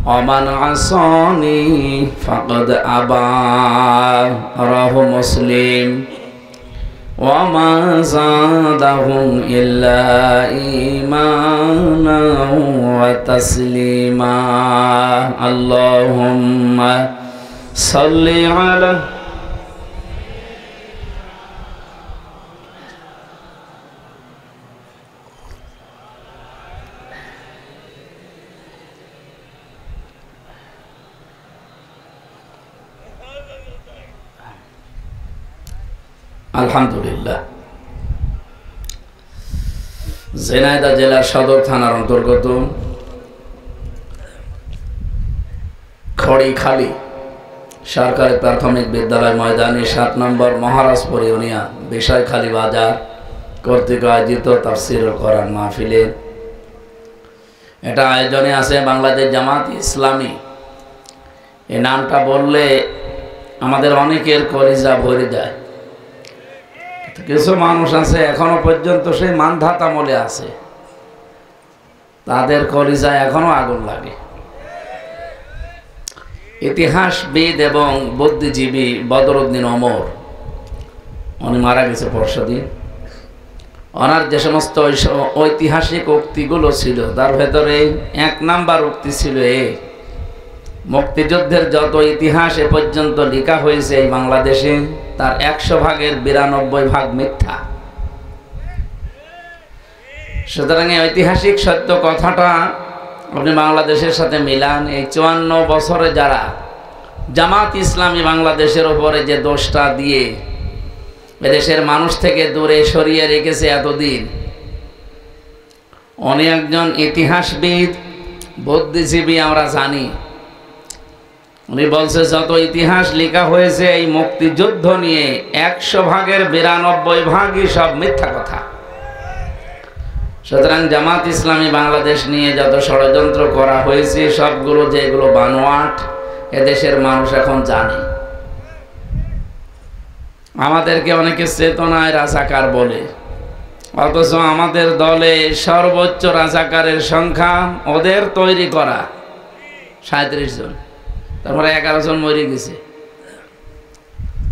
ومن عصاني فقد أبى رواه مسلم وما زادهم إلا إيمانا وتسليما اللهم صل على আলহামদুলিল্লাহ। ঝিনাইদহ জেলার সদর থানার অন্তর্গত খড়িখালি সরকারি প্রাথমিক বিদ্যালয় ময়দানে 7 নম্বর মহারাজপুর ইউনিয়ন বিষয়খালী বাজার কর্তৃক আয়োজিত তাফসীরুল কোরআন মাহফিলে এটা আয়োজনে আছে বাংলাদেশ জামাত ইসলামী। এই নামটা বললে আমাদের অনেকের কলিজা ভরে যায়। কিছু মানুষ আছে এখনো পর্যন্ত সেই মানধাত আমলে আছে, তাদের কলিজায় এখনো আগুন লাগে। ইতিহাসবিদ এবং বুদ্ধিজীবী বদরুদ্দিন ওমর, উনি মারা গেছে পরশুদিন। ওনার যে সমস্ত ঐতিহাসিক উক্তিগুলো ছিল তার ভেতরে 1 নাম্বার উক্তি ছিল এই: মুক্তিযুদ্ধের যত ইতিহাস এ পর্যন্ত লেখা হয়েছে এই বাংলাদেশে তার 100 ভাগের 92 ভাগ মিথ্যা। সুতরাং এই ঐতিহাসিক সত্য কথাটা আপনি বাংলাদেশের সাথে মিলান। এই 54 বছরে যারা জামাত ইসলামী বাংলাদেশের উপরে যে দোষটা দিয়ে এদেশের মানুষ থেকে দূরে সরিয়ে রেখেছে এতদিন, উনি একজন ইতিহাসবিদ বুদ্ধিজীবী আমরা জানি। উনি বলছে যত ইতিহাস লেখা হয়েছে এই মুক্তিযুদ্ধ নিয়ে 100 ভাগের 92 ভাগই সব মিথ্যা কথা। সুতরাং জামাত ইসলামী বাংলাদেশ নিয়ে যত ষড়যন্ত্র করা হয়েছে সবগুলো যেগুলো বানোয়াট এদেশের মানুষ এখন জানে। আমাদেরকে অনেকে চেতনায় রাজাকার বলে, অথচ আমাদের দলে সর্বোচ্চ রাজাকারের সংখ্যা ওদের তৈরি করা 37 জন, তারপরে 11 জন মরে গেছে।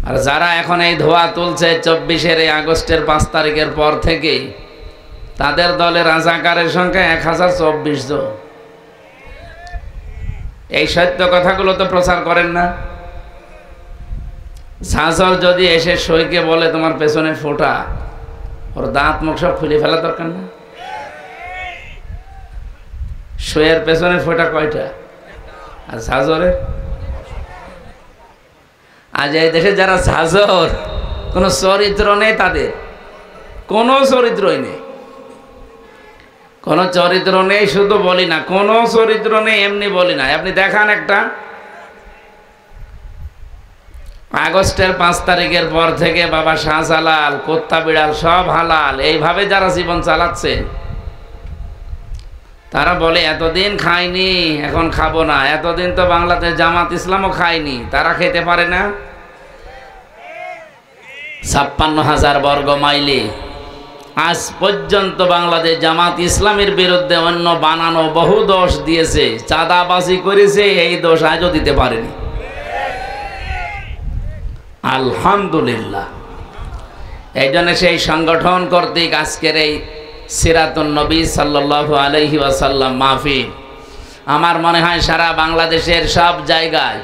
আর যারা এখন এই ধোয়া তুলছে 24 আগস্টের 5 তারিখের পর থেকে, তাদের দলে রাজাকারের সংখ্যা 1024 জন। এই সত্য কথাগুলো তো প্রচার করেন না। ঝাঁঝর যদি এসে সইকে বলে তোমার পেছনে ফোঁটা, ওর দাঁত মুখ সব খুলে ফেলা দরকার না? সইয়ের পেছনে ফোঁটা কয়টা? আর ঝাঁঝরের? আজ এই দেশে যারা ঝাঁঝর, কোনো চরিত্র নেই, তাদের কোনো চরিত্রই নেই, কোনো চরিত্র নেই। শুধু বলি না, কোনো চরিত্র নেই এমনি বলি না। আপনি দেখান একটা আগস্টের 5 তারিখের পর থেকে বাবা শাহজালাল, কুত্তা বিড়াল সব হালাল, এইভাবে যারা জীবন চালাচ্ছে, তারা বলে এতদিন খাইনি এখন খাবো না। এতদিন তো বাংলাদেশ জামাত ইসলামও খায়নি, তারা খেতে পারে না? 56,000 বর্গ মাইলে আজ পর্যন্ত বাংলাদেশ জামাত ইসলামের বিরুদ্ধে অন্য বানানো বহু দোষ দিয়েছে, চাঁদাবাজি করেছে, এই দোষ আজও দিতে পারেনি। আলহামদুলিল্লাহ। এই জন্য সেই সংগঠন কর্তৃক আজকের এই সিরাতুন নবী সাল্লাল্লাহু আলাইহি ওয়াসাল্লাম মাহফিল, আমার মনে হয় সারা বাংলাদেশের সব জায়গায়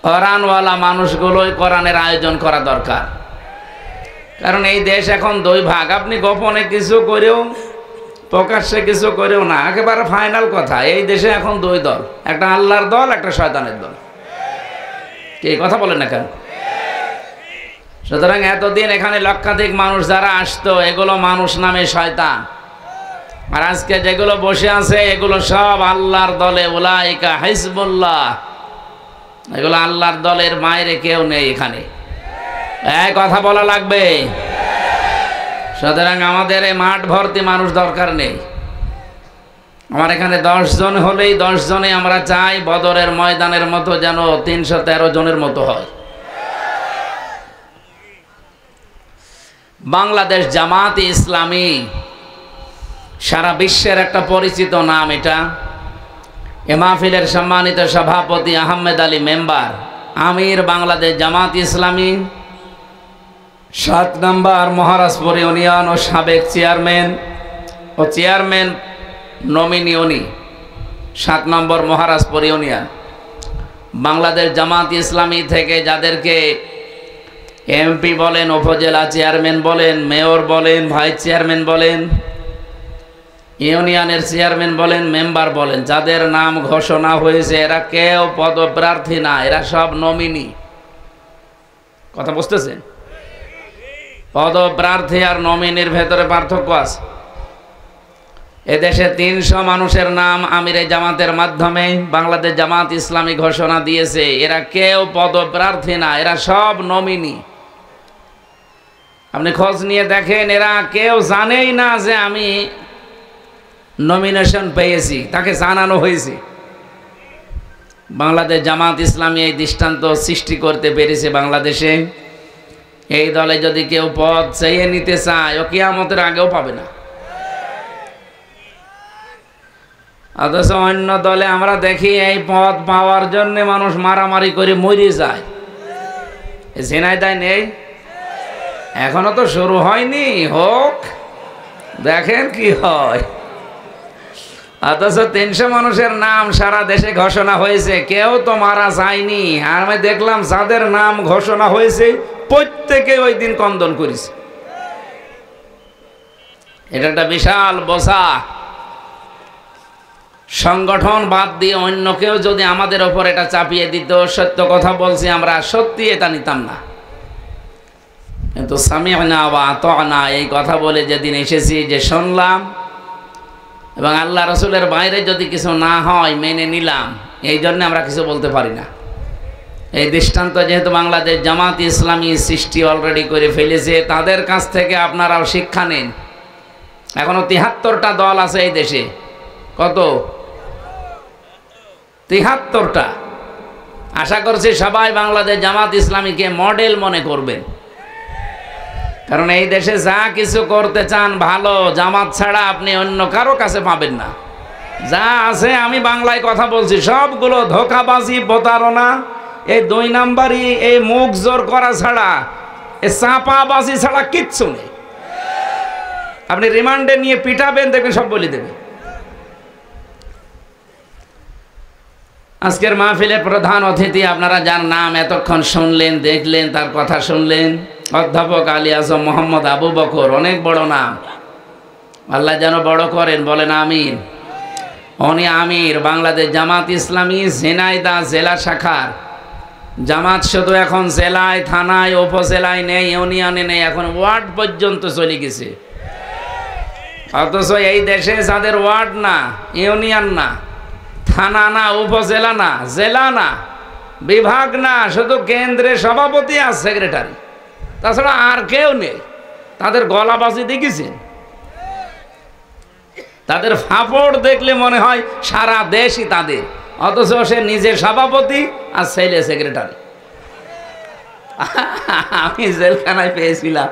কোরআনওয়ালা মানুষগুলোই কোরআনের আয়োজন করা দরকার। কারণ এই দেশ এখন 2 ভাগ। আপনি গোপনে কিছু করেও, প্রকাশ্যে কিছু করেও না, একেবারে ফাইনাল কথা, এই দেশে এখন 2 দল, একটা আল্লাহর দল, একটা শয়তানের দল। কি কথা বলেন না কেন? সুতরাং এতদিন এখানে লক্ষাধিক মানুষ যারা আসতো, এগুলো মানুষ নামে শয়তান। আর আজকে যেগুলো বসে আছে এগুলো সব আল্লাহর দলে, উলাইকা হিজবুল্লাহ, এগুলো আল্লাহর দলের বাইরে কেউ নেই এখানে। এই কথা বলা লাগবে। সুতরাং আমাদের এই মাঠ ভর্তি মানুষ দরকার নেই। আমার এখানে 10 জন হলেই 10 জনে আমরা চাই বদরের ময়দানের মতো যেন 313 জনের মতো হয়। বাংলাদেশ জামাত ইসলামী সারা বিশ্বের একটা পরিচিত নাম। এটা এ মাহফিলের সম্মানিত সভাপতি আহমেদ আলী মেম্বার, আমির বাংলাদেশ জামাত ইসলামী, 7 নম্বর মহারাজপুর ইউনিয়ন ও সাবেক চেয়ারম্যান নমিনি উনি। 7 নম্বর মহারাজপুর ইউনিয়ন। বাংলাদেশ জামাত ইসলামী থেকে যাদেরকে এমপি বলেন, উপজেলা চেয়ারম্যান বলেন, মেয়র বলেন, ভাইস চেয়ারম্যান বলেন, ইউনিয়নের চেয়ারম্যান বলেন, মেম্বার বলেন, যাদের নাম ঘোষণা হয়েছে এরা কেউ পদপ্রার্থী না, এরা সব নমিনি। কথা বুঝতেছেন? পদপ্রার্থী আর নমিনির ভেতরে পার্থক্য আছে। এদেশে 300 মানুষের নাম আমিরে জামাতের মাধ্যমে বাংলাদেশ জামাত ইসলামী ঘোষণা দিয়েছে, এরা কেউ পদপ্রার্থী না, এরা সব নমিনি। আপনি খোঁজ নিয়ে দেখেন, এরা কেউ জানেই না যে আমি নমিনেশন পেয়েছি, তাকে জানানো হয়েছে। বাংলাদেশ জামাত ইসলামী এই দৃষ্টান্ত সৃষ্টি করতে পেরেছে বাংলাদেশে। এই দলে যদি কেউ পদ চেয়ে নিতে চায়, ও কিয়ামতের আগেও পাবে না। অথচ অন্য দলে আমরা দেখি এই পদ পাওয়ার জন্য মানুষ মারামারি করে মরে যায়। ঝিনাইদহ নেই, এখনো তো শুরু হয়নি, হোক, দেখেন কি হয়। অথচ 300 মানুষের নাম সারা দেশে ঘোষণা হয়েছে, কেউ তো মারা যায়নি। আর আমি দেখলাম যাদের নাম ঘোষণা হয়েছে প্রত্যেকে ওই দিন কন্দন করেছে। এটা একটা বিশাল বোঝা। সংগঠন বাদ দিয়ে অন্য কেউ যদি আমাদের ওপর এটা চাপিয়ে দিত, সত্য কথা বলছি, আমরা সত্যি এটা নিতাম না। কিন্তু সামি'না ওয়া আতা'না এই কথা বলে যেদিন এসেছি, যে শুনলাম এবং আল্লাহ রসুলের বাইরে যদি কিছু না হয় মেনে নিলাম, এই জন্য আমরা কিছু বলতে পারি না। এই দৃষ্টান্ত যেহেতু বাংলাদেশ জামাত ইসলামী সৃষ্টি অলরেডি করে ফেলেছে, তাদের কাছ থেকে আপনারাও শিক্ষা নেন। এখনো 73টা দল আছে এই দেশে। কত? 73টা। আশা করছি সবাই বাংলাদেশ জামাত ইসলামীকে মডেল মনে করবেন, কারণ এই দেশে যা কিছু করতে চান ভালো, জামাত ছাড়া আপনি অন্য কারো কাছে পাবেন না। যা আছে, আমি বাংলায় কথা বলছি, সবগুলো ধোঁকাবাজি, প্রতারণা, এই 2 নাম্বারই, এই মুখ জোর করা ছাড়া, এই চাপাবাজি ছাড়া কিচ্ছু নেই। আপনি রিমান্ডে নিয়ে পিটাবেন, দেখবেন সব বলে দেবে। আজকের মাহফিলের প্রধান অতিথি, আপনারা যার নাম এতক্ষণ শুনলেন, দেখলেন, তার কথা শুনলেন, অধ্যাপক আলী আজম মোহাম্মদ আবু বকর। অনেক বড় নাম, আল্লাহ যেন বড় করেন, বলেন আমিন। উনি আমির বাংলাদেশ জামাত ইসলামী ঝিনাইদহ জেলা শাখার। জামাত শুধু এখন জেলায়, থানায়, উপজেলায় নেই, ইউনিয়নে নেই, এখন ওয়ার্ড পর্যন্ত চলে গেছে। অথচ এই দেশে যাদের ওয়ার্ড না, ইউনিয়ন না, থানা না, উপজেলা না, জেলা না, বিভাগ না, শুধু কেন্দ্রের সভাপতি আর সেক্রেটারি, তাছাড়া আর কেউ নেই। তাদের গলাবাজি দেখেছেন? তাদের ফাপড় দেখলে মনে হয় সারা দেশই তাদের, অথচ সে নিজে সভাপতি আর ছেলে সেক্রেটারি। আমি জেলখানায় পেয়েছিলাম,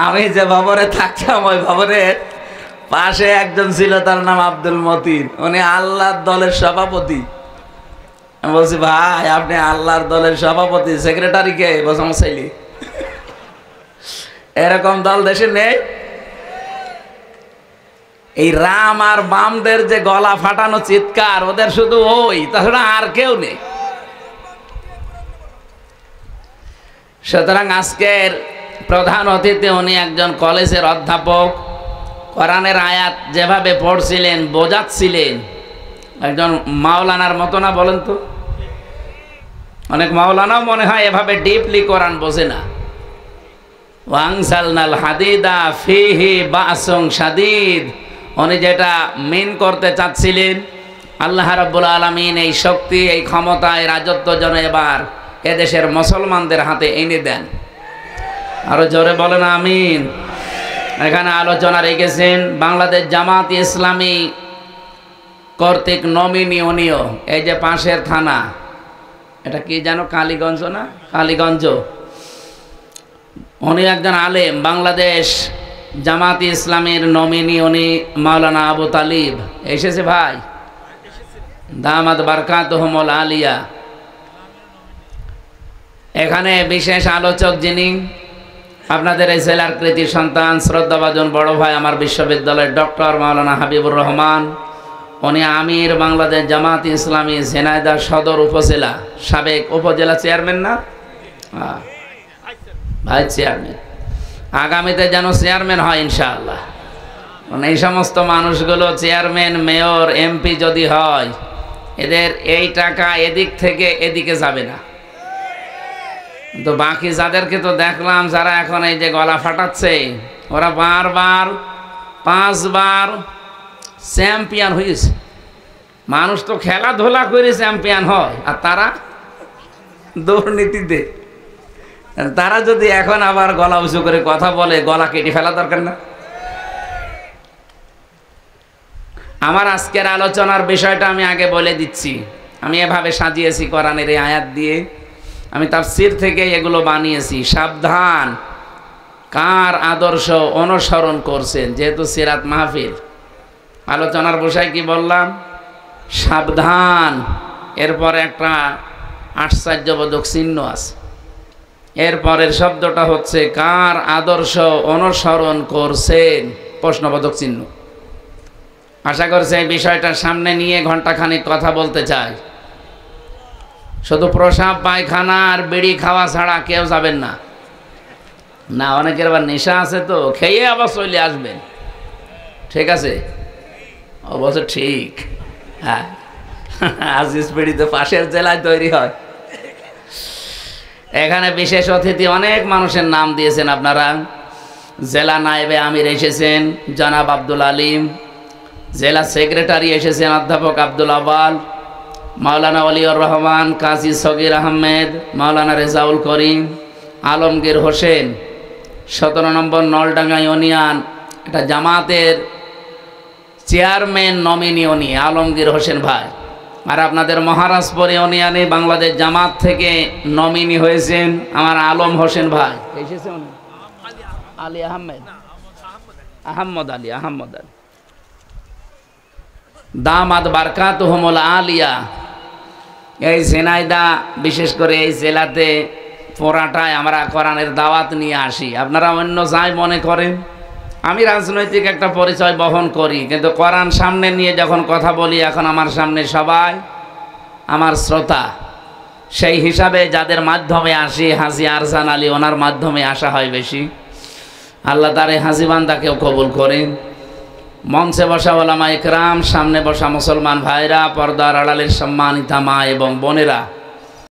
আমি যে ভবনে থাকতাম ওই ভবনের পাশে একজন ছিল, তার নাম আব্দুল মতিন। উনি আল্লাহর দলের সভাপতি। আমি বলছি, ভাই আপনি আল্লাহর দলের সভাপতি, সেক্রেটারি কে? বলছি আমার ছেলে। এরকম দল দেশে নেই। এই রাম আর বামদের যে গলা ফাটানো চিৎকার, ওদের শুধু ওই, তাছাড়া আর কেউ নেই। সুতরাং আজকের প্রধান অতিথি উনি একজন কলেজের অধ্যাপক। কোরআনের আয়াত যেভাবে পড়ছিলেন, বোঝাচ্ছিলেন, একজন মাওলানার মতো না? বলেন তো। অনেক মাওলানাও মনে হয় এভাবে ডিপলি কোরআন বোঝে না। ওয়াংসালনাল হাদিদা ফিহি বাসুন শাদীদ, উনি যেটা মিন করতে চাচ্ছিলেন, আল্লাহ রাব্বুল আলামিন এই শক্তি, এই ক্ষমতা, এই রাজত্ব যেন এবার এদেশের মুসলমানদের হাতে এনে দেন। আরো জোরে বলেন আমিন। এখানে আলোচনা রেখেছেন বাংলাদেশ জামাত ইসলামী কর্তৃক নমিনি উনিও। এই যে পাশের থানা, এটা কি জানো? কালীগঞ্জ না? কালীগঞ্জ। উনি একজন আলেম, বাংলাদেশ জামাত ইসলামের নমিনি উনি মাওলানা আবু তালিব। এসেছে ভাই, দামাত বারকাতুহুমুল আলিয়া। এখানে বিশেষ আলোচক যিনি, আপনাদের এই জেলার কৃতি সন্তান শ্রদ্ধাভাজন বড় ভাই আমার বিশ্ববিদ্যালয়ের ডক্টর মাওলানা হাবিবুর রহমান, উনি আমির বাংলাদেশ জামাত ইসলামী ঝিনাইদহ সদর উপজেলা সাবেক উপজেলা চেয়ারম্যান না ভাই চেয়ারম্যান, আগামীতে যেন চেয়ারম্যান হয় ইনশাআল্লাহ। এই সমস্ত মানুষগুলো চেয়ারম্যান মেয়র এমপি যদি হয়, এদের এই টাকা এদিক থেকে এদিকে যাবে না। তো বাকি যাদেরকে তো দেখলাম যারা এখন এই যে গলা ফাটাচ্ছে, ওরা বারবার 5 বার চ্যাম্পিয়ন হয়েছে। মানুষ তো খেলাধুলা করে চ্যাম্পিয়ন হয়, আর তারা দুর্নীতিতে। তারা যদি এখন আবার গলা উঁচু করে কথা বলে, গলা কেটে ফেলা দরকার না? আমার আজকের আলোচনার বিষয়টা আমি আগে বলে দিচ্ছি। আমি এভাবে সাজিয়েছি কোরআনের এই আয়াত দিয়ে, আমি তাফসীর থেকে এগুলো বানিয়েছি। সাবধান, কার আদর্শ অনুসরণ করছেন? যেহেতু সিরাত মাহফিল, আলোচনার বিষয় কি বললাম? সাবধান। এরপরে একটা আশ্চর্যবোধক চিহ্ন আছে। এরপরের শব্দটা হচ্ছে কার আদর্শ অনুসরণ করছেন, প্রশ্নবোধক চিহ্ন। আশা করছি এই বিষয়টা সামনে নিয়ে ঘন্টাখানিক কথা বলতে চাই। শুধু প্রসাব পায়খানা আর বিড়ি খাওয়া ছাড়া কেউ যাবেন না। না, অনেকের আবার নেশা আছে, তো খেয়ে আবার চলে আসবেন। ঠিক আছে? অবশ্য ঠিক। হ্যাঁ, আজিজ বিড়ি তো পাশের জেলায় তৈরি হয়। এখানে বিশেষ অতিথি অনেক মানুষের নাম দিয়েছেন আপনারা। জেলা নায়েবে আমির এসেছেন জনাব আব্দুল আলিম, জেলা সেক্রেটারি এসেছেন অধ্যাপক আব্দুল আওয়াল, মাওলানা ওলিউর রহমান, কাজী সগির আহমেদ, মাওলানা রেজাউল করিম, আলমগীর হোসেন, 17 নম্বর নলডাঙ্গা ইউনিয়ন এটা জামাতের চেয়ারম্যান নমিনি উনি আলমগীর হোসেন ভাই। আর আপনাদের মহারাজপুর ইউনিয়নে বাংলাদেশ জামাত থেকে নমিনি হয়েছেন আমার আলম হোসেন ভাই। এসেছে উনি আলী আহমেদ, আহমদ আলী, আহমদ আলী দামাদ বারকাতুহুমুল আলিয়া। এই ঝিনাইদহ বিশেষ করে এই জেলাতে পোড়াটায় আমরা কোরআনের দাওয়াত নিয়ে আসি। আপনারা অন্য যাই মনে করেন, আমি রাজনৈতিক একটা পরিচয় বহন করি, কিন্তু কোরআন সামনে নিয়ে যখন কথা বলি, এখন আমার সামনে সবাই আমার শ্রোতা। সেই হিসাবে যাদের মাধ্যমে আসি, হাজী আরজান আলী ওনার মাধ্যমে আসা হয় বেশি। আল্লাহ তার এই হাজী বান্দাকেও কবুল করেন। মঞ্চে বসা ওলামা ইকরাম, সামনে বসা মুসলমান ভাইরা, পর্দার আড়ালের সম্মানিতা মা এবং বোনেরা,